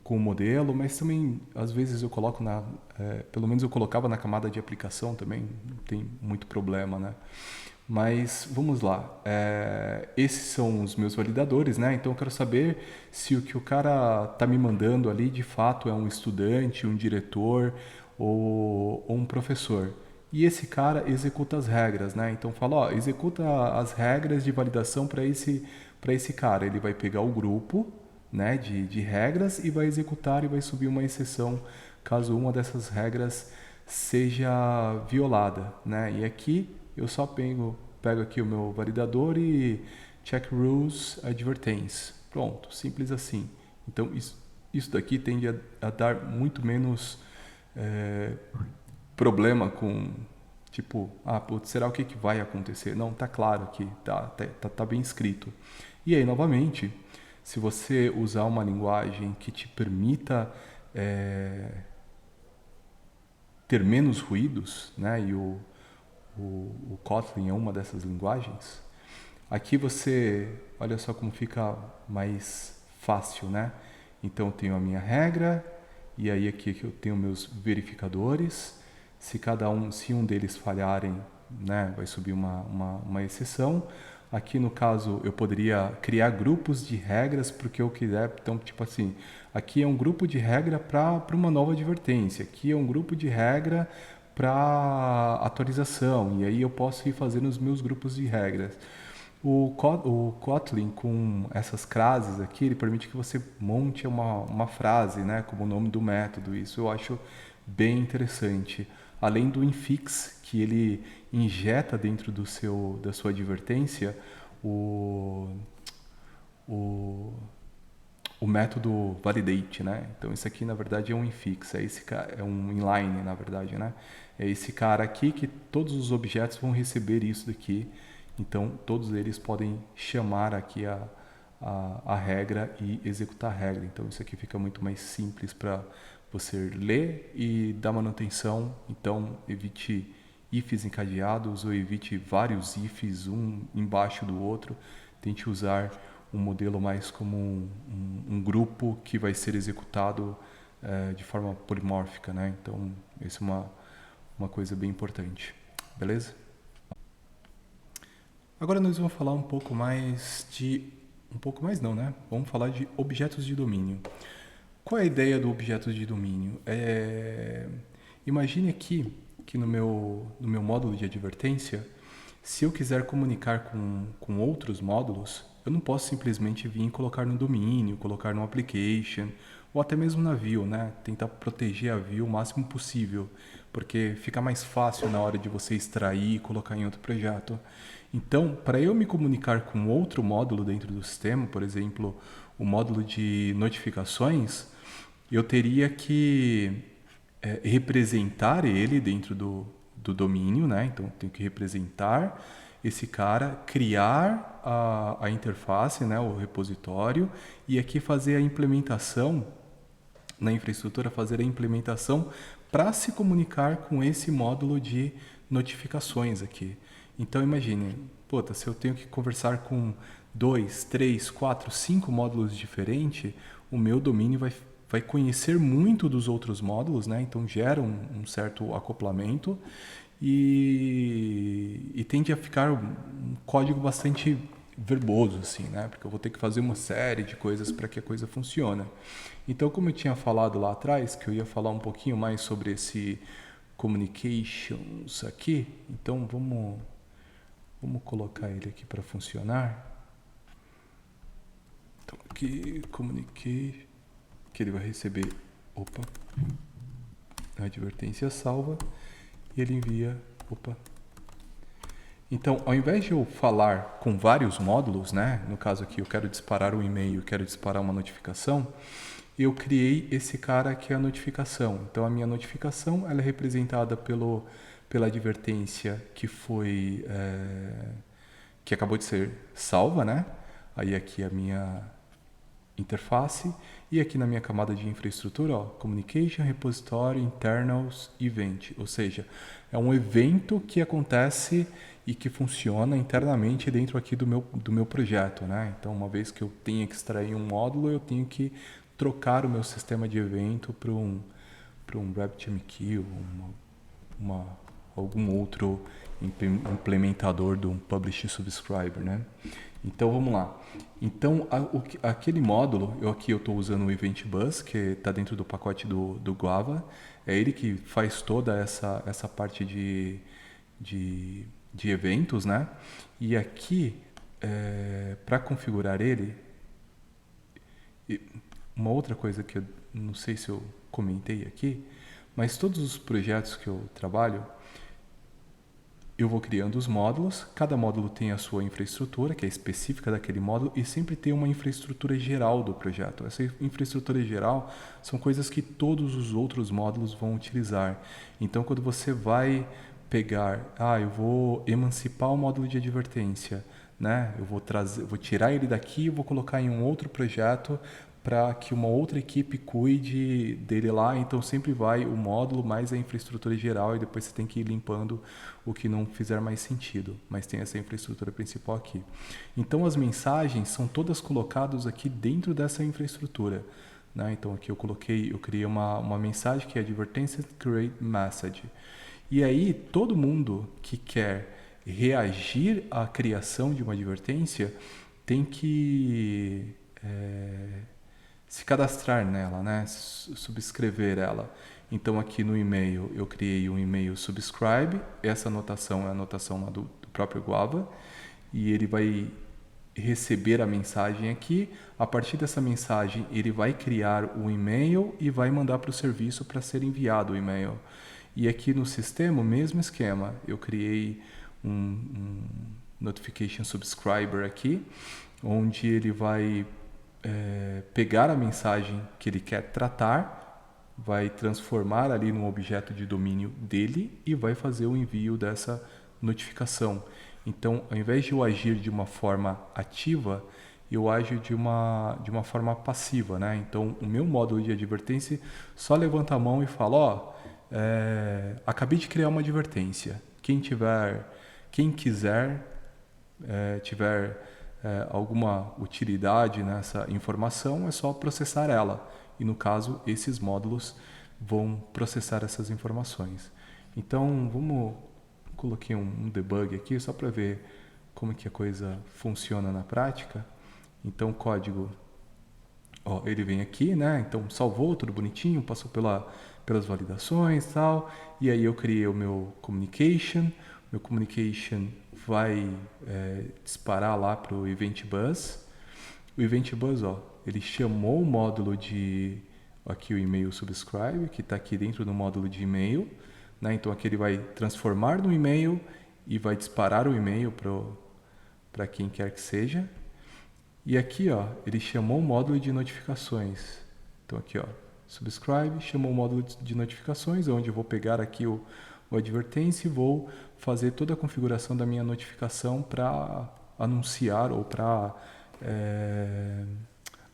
o modelo, mas também, às vezes, eu coloco pelo menos eu colocava na camada de aplicação também, não tem muito problema, né? Mas vamos lá. Esses são os meus validadores, né? Então eu quero saber se o que o cara tá me mandando ali de fato é um estudante, um diretor ou um professor. E esse cara executa as regras, né? Então fala, ó, executa as regras de validação para esse cara. Ele vai pegar o grupo, né, de regras e vai executar e vai subir uma exceção caso uma dessas regras seja violada, né? E aqui eu só pego aqui o meu validador e check rules advertence. Pronto, simples assim. Então isso daqui tende a dar muito menos é, problema com tipo, putz, será o que vai acontecer? Não, tá claro aqui, tá bem escrito. E aí, novamente, se você usar uma linguagem que te permita ter menos ruídos, né? E o Kotlin é uma dessas linguagens. Aqui você, olha só como fica mais fácil, né? Então eu tenho a minha regra e aí aqui eu tenho meus verificadores. Se um deles falharem, né, vai subir uma exceção. Aqui no caso eu poderia criar grupos de regras porque eu quiser. Então, tipo assim, aqui é um grupo de regra para uma nova advertência. Aqui é um grupo de regra para atualização. E aí eu posso ir fazendo os meus grupos de regras. O Kotlin, com essas frases aqui, ele permite que você monte uma frase, né, como o nome do método. Isso eu acho bem interessante. Além do infix, que ele injeta dentro da sua advertência o, o, o método validate, né? Então isso aqui na verdade é um infix, é um inline na verdade, né? É esse cara aqui que todos os objetos vão receber isso daqui. Então todos eles podem chamar aqui a regra e executar a regra. Então isso aqui fica muito mais simples para você ler e dar manutenção. Então evite ifs encadeados ou evite vários ifs um embaixo do outro. Tente usar um modelo mais como um grupo que vai ser executado de forma polimórfica, né? Então, isso é uma coisa bem importante. Beleza? Agora nós vamos falar um pouco mais de... Um pouco mais não, né? Vamos falar de objetos de domínio. Qual é a ideia do objeto de domínio? Imagine aqui que no meu módulo de advertência, se eu quiser comunicar com outros módulos, eu não posso simplesmente vir e colocar no domínio, colocar no application, ou até mesmo na view, né? Tentar proteger a view o máximo possível, porque fica mais fácil na hora de você extrair e colocar em outro projeto. Então, para eu me comunicar com outro módulo dentro do sistema, por exemplo, o módulo de notificações, eu teria que representar ele dentro do domínio, né? Então, eu tenho que representar esse cara, criar a interface, né? O repositório, e aqui fazer a implementação na infraestrutura, fazer a implementação para se comunicar com esse módulo de notificações aqui. Então imagine, se eu tenho que conversar com 2, 3, 4, 5 módulos diferentes, o meu domínio vai conhecer muito dos outros módulos, né? Então gera um certo acoplamento e tende a ficar um código bastante verboso, assim, né? Porque eu vou ter que fazer uma série de coisas para que a coisa funcione. Então, como eu tinha falado lá atrás, que eu ia falar um pouquinho mais sobre esse communications aqui, então vamos colocar ele aqui para funcionar. Então, aqui, communicate, que ele vai receber, a advertência salva, e ele envia, Então, ao invés de eu falar com vários módulos, né? No caso aqui, eu quero disparar um e-mail, quero disparar uma notificação, eu criei esse cara que é a notificação. Então, a minha notificação ela é representada pela advertência que acabou de ser salva, né? Aí aqui a minha interface e aqui na minha camada de infraestrutura, Communication, Repository, Internals, Event. Ou seja, é um evento que acontece e que funciona internamente dentro aqui do meu projeto, né? Então, uma vez que eu tenha que extrair um módulo, eu tenho que trocar o meu sistema de evento para um RabbitMQ, algum outro implementador de um Publish Subscriber, né? Então vamos lá. Então aquele módulo, aqui eu estou usando o Event Bus, que está dentro do pacote do Guava. É ele que faz toda essa parte de eventos, né? E aqui, para configurar ele, uma outra coisa que eu não sei se eu comentei aqui, mas todos os projetos que eu trabalho, eu vou criando os módulos, cada módulo tem a sua infraestrutura, que é específica daquele módulo, e sempre tem uma infraestrutura geral do projeto. Essa infraestrutura geral são coisas que todos os outros módulos vão utilizar. Então, quando você vai pegar, eu vou emancipar o módulo de advertência, né? Eu vou tirar ele daqui e vou colocar em um outro projeto para que uma outra equipe cuide dele lá, então sempre vai o módulo mais a infraestrutura geral e depois você tem que ir limpando o que não fizer mais sentido, mas tem essa infraestrutura principal aqui. Então as mensagens são todas colocadas aqui dentro dessa infraestrutura, né? Então aqui eu criei uma mensagem que é Advertência Create Message, e aí todo mundo que quer reagir à criação de uma advertência tem que se cadastrar nela, né? Subscrever ela. Então aqui no e-mail eu criei um e-mail subscribe, essa anotação é a anotação lá do próprio Guava, e ele vai receber a mensagem aqui. A partir dessa mensagem ele vai criar um e-mail e vai mandar para o serviço para ser enviado o e-mail. E aqui no sistema, o mesmo esquema, eu criei um notification subscriber aqui, onde ele vai pegar a mensagem que ele quer tratar, vai transformar ali num objeto de domínio dele e vai fazer o envio dessa notificação. Então, ao invés de eu agir de uma forma ativa, eu ajo de uma forma passiva, né? Então, o meu módulo de advertência só levanta a mão e fala, acabei de criar uma advertência. Quem quiser, tiver alguma utilidade nessa informação, é só processar ela. E no caso, esses módulos vão processar essas informações. Então, coloquei um debug aqui só para ver como que a coisa funciona na prática. Então, o código, ele vem aqui, né? Então, salvou, tudo bonitinho, passou pelas validações e tal. E aí eu criei o meu communication. Meu communication vai disparar lá para o Event Bus. O Event Bus, ele chamou o módulo aqui o e-mail subscribe, que está aqui dentro do módulo de e-mail, né? Então aqui ele vai transformar no e-mail e vai disparar o e-mail para quem quer que seja. E aqui, ele chamou o módulo de notificações. Então aqui, subscribe, chamou o módulo de notificações, onde eu vou pegar aqui o advertência e vou fazer toda a configuração da minha notificação para anunciar ou para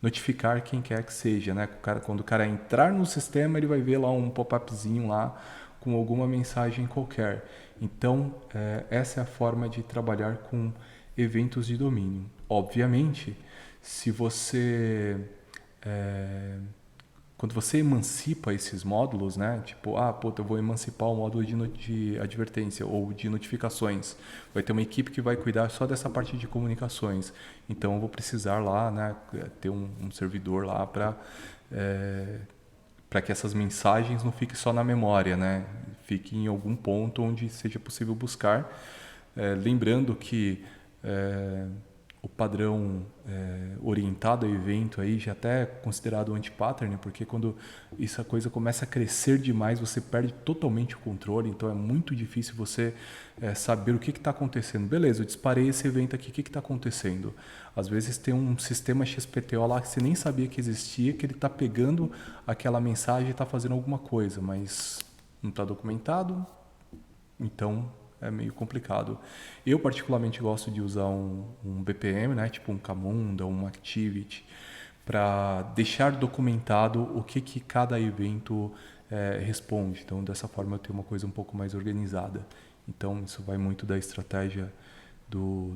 notificar quem quer que seja, né? Quando o cara entrar no sistema, ele vai ver lá um pop-upzinho lá com alguma mensagem qualquer. Então, essa é a forma de trabalhar com eventos de domínio. Obviamente, se você quando você emancipa esses módulos, né? Tipo, eu vou emancipar o módulo de advertência ou de notificações. Vai ter uma equipe que vai cuidar só dessa parte de comunicações. Então, eu vou precisar lá, né? Ter um servidor lá para que essas mensagens não fiquem só na memória, né? Fiquem em algum ponto onde seja possível buscar. Lembrando que o padrão orientado a evento aí já até é considerado anti-pattern, porque quando essa coisa começa a crescer demais, você perde totalmente o controle, então é muito difícil você saber o que está acontecendo. Beleza, eu disparei esse evento aqui, o que está acontecendo? Às vezes tem um sistema XPTO lá que você nem sabia que existia, que ele está pegando aquela mensagem e está fazendo alguma coisa, mas não está documentado, então é meio complicado. Eu particularmente gosto de usar um BPM, né, tipo um Camunda, um Activity, para deixar documentado o que cada evento responde. Então, dessa forma, eu tenho uma coisa um pouco mais organizada. Então, isso vai muito da estratégia do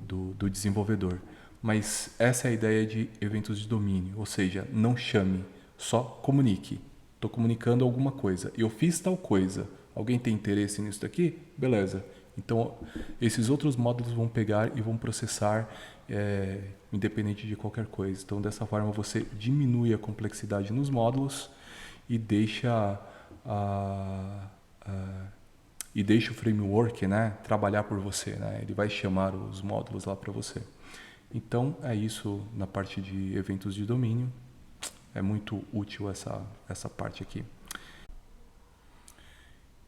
desenvolvedor. Mas essa é a ideia de eventos de domínio, ou seja, não chame, só comunique. Estou comunicando alguma coisa. Eu fiz tal coisa. Alguém tem interesse nisso daqui? Beleza. Então, esses outros módulos vão pegar e vão processar independente de qualquer coisa. Então, dessa forma, você diminui a complexidade nos módulos e deixa o framework, né, trabalhar por você, né? Ele vai chamar os módulos lá para você. Então, é isso na parte de eventos de domínio. É muito útil essa parte aqui.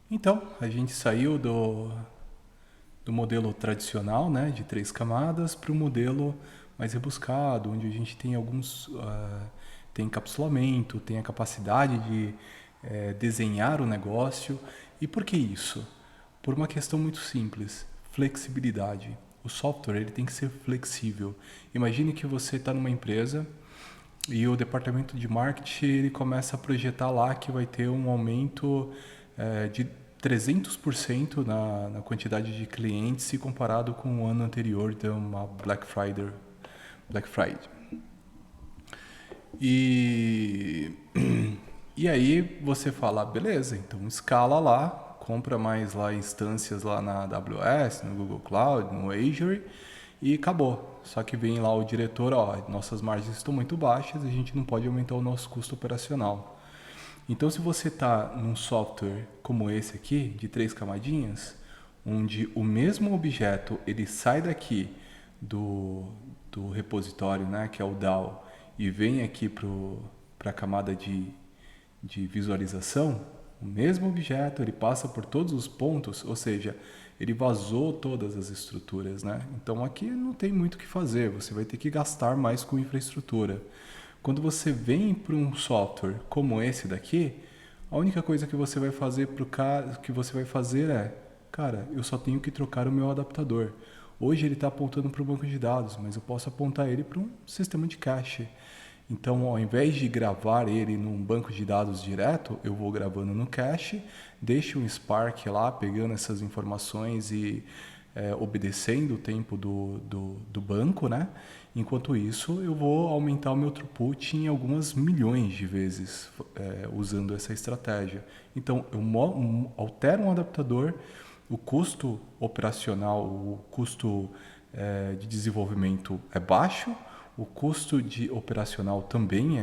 Então, a gente saiu do modelo tradicional, né, de 3 camadas, para o modelo mais rebuscado, onde a gente tem tem encapsulamento, tem a capacidade de desenhar o negócio. E por que isso? Por uma questão muito simples, flexibilidade. O software ele tem que ser flexível. Imagine que você está numa empresa e o departamento de marketing ele começa a projetar lá que vai ter um aumento de 300% na quantidade de clientes se comparado com o ano anterior de uma Black Friday. E aí você fala, beleza, então escala lá, compra mais lá instâncias lá na AWS, no Google Cloud, no Azure e acabou. Só que vem lá o diretor, nossas margens estão muito baixas, a gente não pode aumentar o nosso custo operacional. Então, se você está num software como esse aqui, de 3 camadinhas, onde o mesmo objeto ele sai daqui do repositório, né, que é o DAO, e vem aqui para a camada de visualização, o mesmo objeto ele passa por todos os pontos, ou seja, ele vazou todas as estruturas, né? Então aqui não tem muito o que fazer, você vai ter que gastar mais com infraestrutura. Quando você vem para um software como esse daqui, a única coisa que você vai fazer cara, eu só tenho que trocar o meu adaptador. Hoje ele está apontando para o banco de dados, mas eu posso apontar ele para um sistema de cache. Então, ao invés de gravar ele num banco de dados direto, eu vou gravando no cache, deixo um Spark lá, pegando essas informações e obedecendo o tempo do banco, né? Enquanto isso, eu vou aumentar o meu throughput em algumas milhões de vezes usando essa estratégia. Então, eu altero um adaptador, o custo operacional, o custo de desenvolvimento é baixo, o custo de operacional também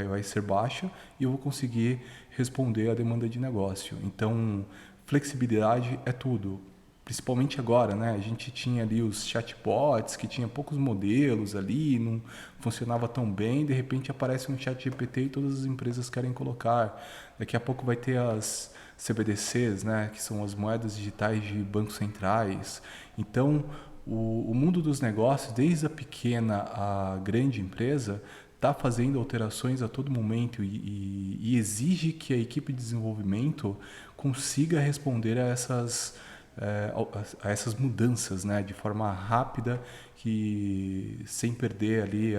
vai ser baixo e eu vou conseguir responder à demanda de negócio. Então, flexibilidade é tudo. Principalmente agora, né? A gente tinha ali os chatbots, que tinha poucos modelos ali, não funcionava tão bem, de repente aparece um chat GPT e todas as empresas querem colocar. Daqui a pouco vai ter as CBDCs, né? Que são as moedas digitais de bancos centrais. Então, o mundo dos negócios, desde a pequena à grande empresa, está fazendo alterações a todo momento e exige que a equipe de desenvolvimento consiga responder a essas mudanças, né, de forma rápida, sem perder ali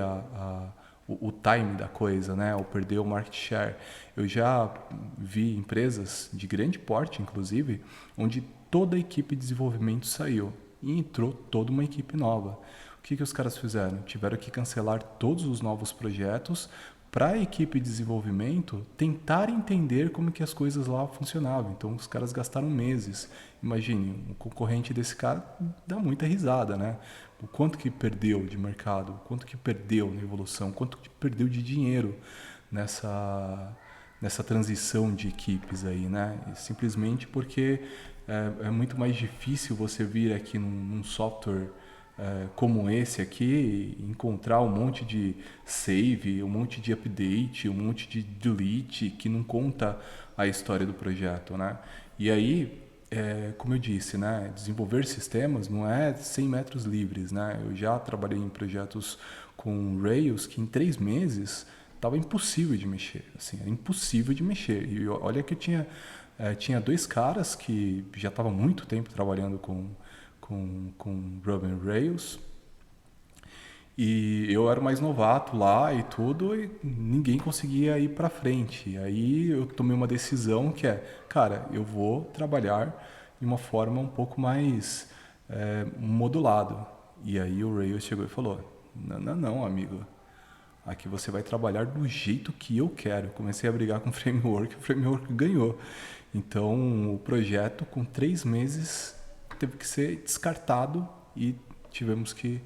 o time da coisa, né, ou perder o market share. Eu já vi empresas de grande porte, inclusive, onde toda a equipe de desenvolvimento saiu e entrou toda uma equipe nova. O que os caras fizeram? Tiveram que cancelar todos os novos projetos para a equipe de desenvolvimento tentar entender como que as coisas lá funcionavam. Então, os caras gastaram meses. Imagine, um concorrente desse cara dá muita risada, né? O quanto que perdeu de mercado, o quanto que perdeu na evolução, o quanto que perdeu de dinheiro nessa transição de equipes aí, né? Simplesmente porque é muito mais difícil você vir aqui num software como esse aqui, encontrar um monte de save, um monte de update, um monte de delete que não conta a história do projeto, né? E aí, como eu disse, né, desenvolver sistemas não é 100 metros livres, né? Eu já trabalhei em projetos com Rails que em 3 meses estava impossível de mexer, assim, era impossível de mexer. E olha que eu tinha 2 caras que já estavam muito tempo trabalhando com Ruby on Rails e eu era o mais novato lá e tudo e ninguém conseguia ir para frente. Aí eu tomei uma decisão que cara, eu vou trabalhar de uma forma um pouco mais modulado. E aí o Rails chegou e falou, não, amigo, aqui você vai trabalhar do jeito que eu quero. Comecei a brigar com o framework ganhou. Então o projeto com 3 meses teve que ser descartado e tivemos que,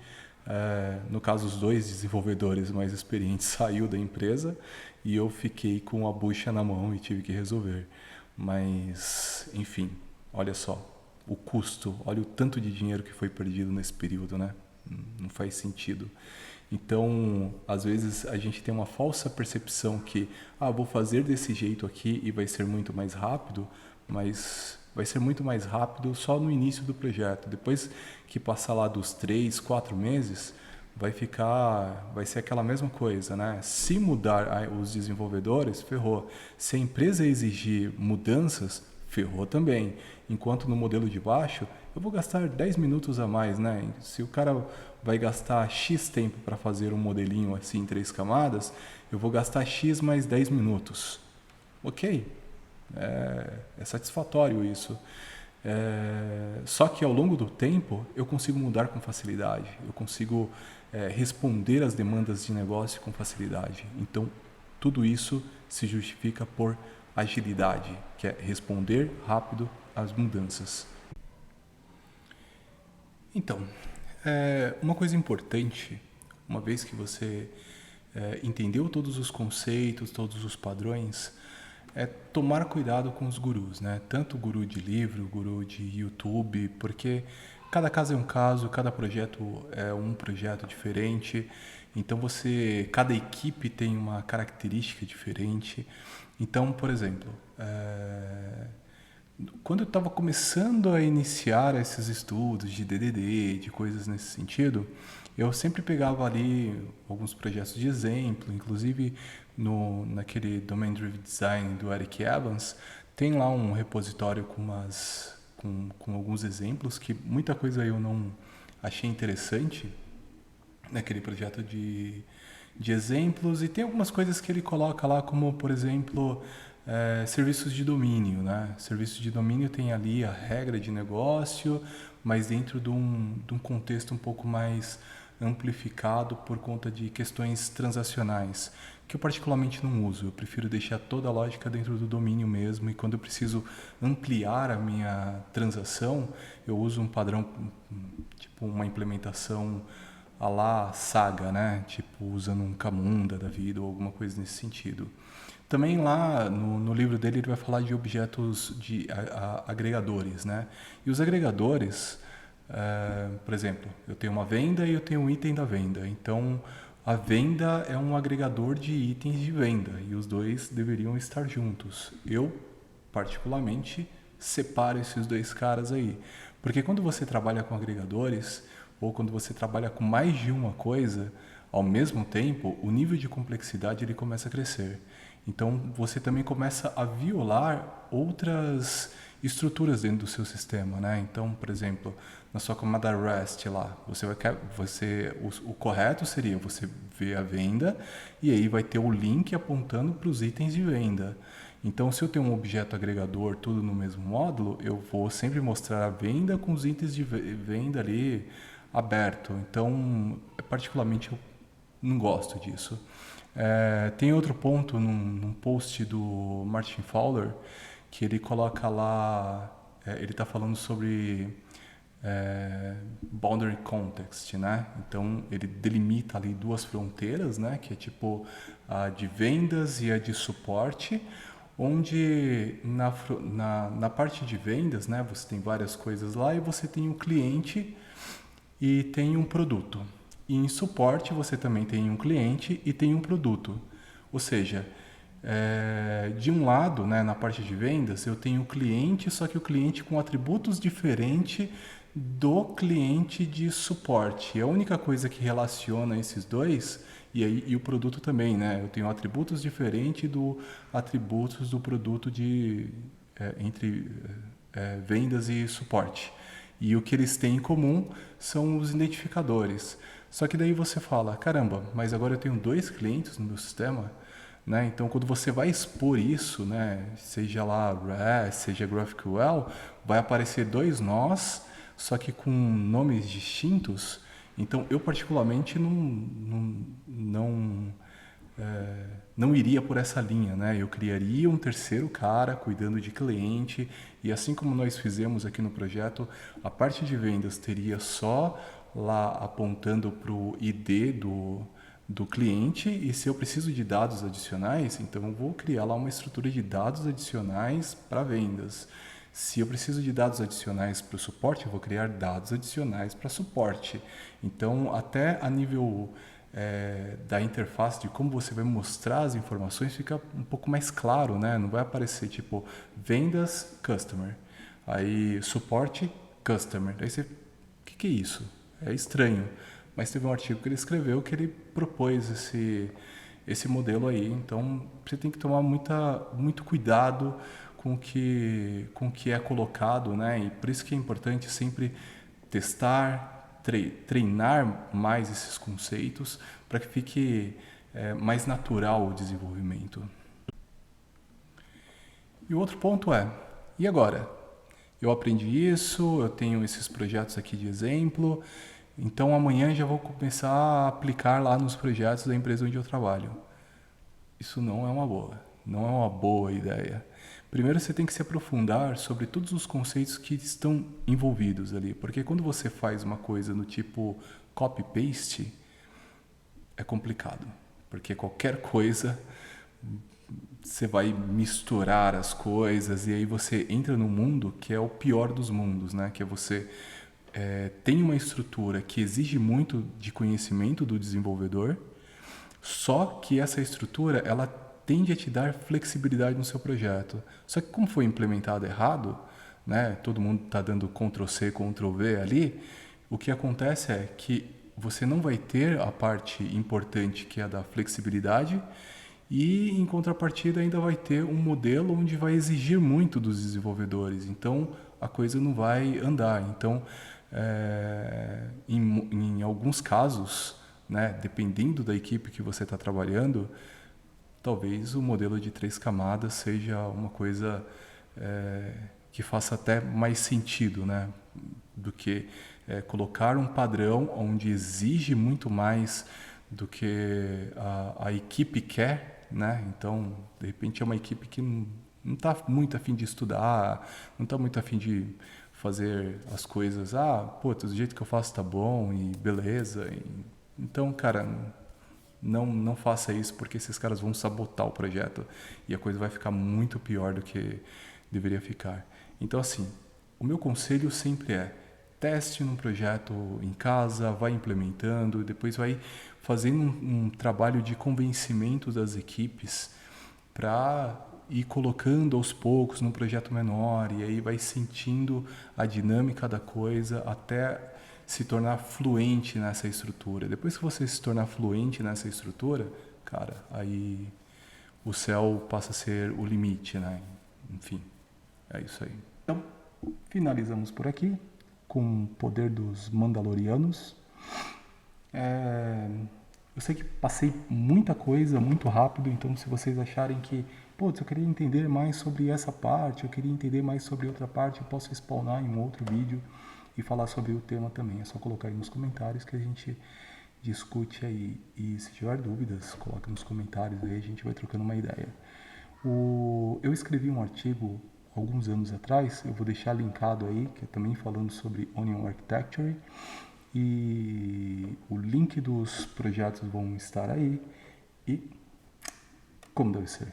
no caso, os dois desenvolvedores mais experientes saiu da empresa e eu fiquei com a bucha na mão e tive que resolver. Mas, enfim, olha só, o custo, olha o tanto de dinheiro que foi perdido nesse período, né? Não faz sentido. Então, às vezes a gente tem uma falsa percepção que, vou fazer desse jeito aqui e vai ser muito mais rápido, mas vai ser muito mais rápido só no início do projeto. Depois que passar lá dos 3, 4 meses, vai ser aquela mesma coisa, né? Se mudar os desenvolvedores, ferrou. Se a empresa exigir mudanças, ferrou também. Enquanto no modelo de baixo, eu vou gastar 10 minutos a mais, né? Se o cara vai gastar X tempo para fazer um modelinho assim em 3 camadas, eu vou gastar X mais 10 minutos. Ok, é satisfatório isso. Só que ao longo do tempo eu consigo mudar com facilidade, eu consigo responder às demandas de negócio com facilidade. Então, tudo isso se justifica por agilidade, que é responder rápido às mudanças. Então, uma coisa importante, uma vez que você entendeu todos os conceitos, todos os padrões, é tomar cuidado com os gurus, né? Tanto o guru de livro, o guru de YouTube, porque cada caso é um caso, cada projeto é um projeto diferente. Então cada equipe tem uma característica diferente. Então, por exemplo, quando eu estava começando a iniciar esses estudos de DDD, de coisas nesse sentido, eu sempre pegava ali alguns projetos de exemplo, inclusive naquele Domain Driven Design do Eric Evans, tem lá um repositório com alguns exemplos, que muita coisa eu não achei interessante naquele projeto de exemplos, e tem algumas coisas que ele coloca lá, como, por exemplo, serviços de domínio, né? Serviços de domínio tem ali a regra de negócio, mas dentro de um contexto um pouco mais amplificado por conta de questões transacionais, que eu particularmente não uso. Eu prefiro deixar toda a lógica dentro do domínio mesmo, e quando eu preciso ampliar a minha transação, eu uso um padrão, tipo uma implementação à la Saga, né? Tipo usando um Camunda da vida ou alguma coisa nesse sentido. Também lá no livro dele ele vai falar de objetos de agregadores, né? E os agregadores, por exemplo, eu tenho uma venda e eu tenho um item da venda. Então, a venda é um agregador de itens de venda e os dois deveriam estar juntos. Eu, particularmente, separo esses dois caras aí. Porque quando você trabalha com agregadores ou quando você trabalha com mais de uma coisa, ao mesmo tempo, o nível de complexidade ele começa a crescer. Então, você também começa a violar outras estruturas dentro do seu sistema, né? Então, por exemplo, na sua camada REST lá, o correto seria você ver a venda e aí vai ter o link apontando para os itens de venda. Então, se eu tenho um objeto agregador tudo no mesmo módulo, eu vou sempre mostrar a venda com os itens de venda ali aberto. Então, particularmente, eu não gosto disso. Tem outro ponto num post do Martin Fowler que ele coloca lá, ele está falando sobre boundary context, né? Então ele delimita ali duas fronteiras, né? Que é tipo a de vendas e a de suporte, onde na parte de vendas, né? Você tem várias coisas lá e você tem um cliente e tem um produto. E em suporte você também tem um cliente e tem um produto. Ou seja, de um lado, né, na parte de vendas, eu tenho o cliente, só que o cliente com atributos diferentes do cliente de suporte. A única coisa que relaciona esses dois, e o produto também, né? Eu tenho atributos diferentes do atributos do produto entre vendas e suporte. E o que eles têm em comum são os identificadores. Só que daí você fala, caramba, mas agora eu tenho 2 clientes no meu sistema, né? Então, quando você vai expor isso, né, seja lá REST, seja GraphQL, vai aparecer 2 nós, só que com nomes distintos. Então, eu particularmente não não iria por essa linha, né? Eu criaria um terceiro cara cuidando de cliente e assim como nós fizemos aqui no projeto, a parte de vendas teria só lá apontando para o ID do cliente e se eu preciso de dados adicionais, então eu vou criar lá uma estrutura de dados adicionais para vendas. Se eu preciso de dados adicionais para o suporte, eu vou criar dados adicionais para suporte. Então, até a nível da interface de como você vai mostrar as informações fica um pouco mais claro, né? Não vai aparecer tipo vendas customer, aí suporte customer. Aí você, o que é isso? É estranho. Mas teve um artigo que ele escreveu que ele propôs esse modelo aí. Então você tem que tomar muito cuidado com o que é colocado, né? E por isso que é importante sempre testar, treinar mais esses conceitos para que fique mais natural o desenvolvimento. E o outro ponto é, e agora? Eu aprendi isso, eu tenho esses projetos aqui de exemplo, então amanhã já vou começar a aplicar lá nos projetos da empresa onde eu trabalho. Isso não é uma boa, não é uma boa ideia. Primeiro você tem que se aprofundar sobre todos os conceitos que estão envolvidos ali, porque quando você faz uma coisa no tipo copy-paste, é complicado, porque qualquer coisa você vai misturar as coisas e aí você entra num mundo que é o pior dos mundos, né? Que é você tem uma estrutura que exige muito de conhecimento do desenvolvedor, só que essa estrutura ela tende a te dar flexibilidade no seu projeto. Só que como foi implementado errado, né? Todo mundo está dando Ctrl C, Ctrl V ali. O que acontece é que você não vai ter a parte importante que é a da flexibilidade e em contrapartida ainda vai ter um modelo onde vai exigir muito dos desenvolvedores. Então a coisa não vai andar. Então em alguns casos, né, dependendo da equipe que você está trabalhando, talvez o modelo de 3 camadas seja uma coisa que faça até mais sentido, né, do que colocar um padrão onde exige muito mais do que a equipe quer, né? Então, de repente é uma equipe que não está muito afim de estudar, não está muito afim de fazer as coisas, pô, do jeito que eu faço tá bom e beleza. Então, cara, não faça isso porque esses caras vão sabotar o projeto e a coisa vai ficar muito pior do que deveria ficar. Então, assim, o meu conselho sempre é teste num projeto em casa, vai implementando, depois vai fazendo um trabalho de convencimento das equipes para ir colocando aos poucos num projeto menor e aí vai sentindo a dinâmica da coisa até se tornar fluente nessa estrutura. Depois que você se tornar fluente nessa estrutura, cara, aí o céu passa a ser o limite, né? Enfim, é isso aí. Então, finalizamos por aqui com o poder dos Mandalorianos. Eu sei que passei muita coisa muito rápido, então se vocês acharem que, putz, eu queria entender mais sobre essa parte, eu queria entender mais sobre outra parte, eu posso spawnar em um outro vídeo e falar sobre o tema também. É só colocar aí nos comentários que a gente discute aí. E se tiver dúvidas, coloque nos comentários aí, a gente vai trocando uma ideia. Eu escrevi um artigo alguns anos atrás, eu vou deixar linkado aí, que é também falando sobre Onion Architecture. E o link dos projetos vão estar aí. E como deve ser.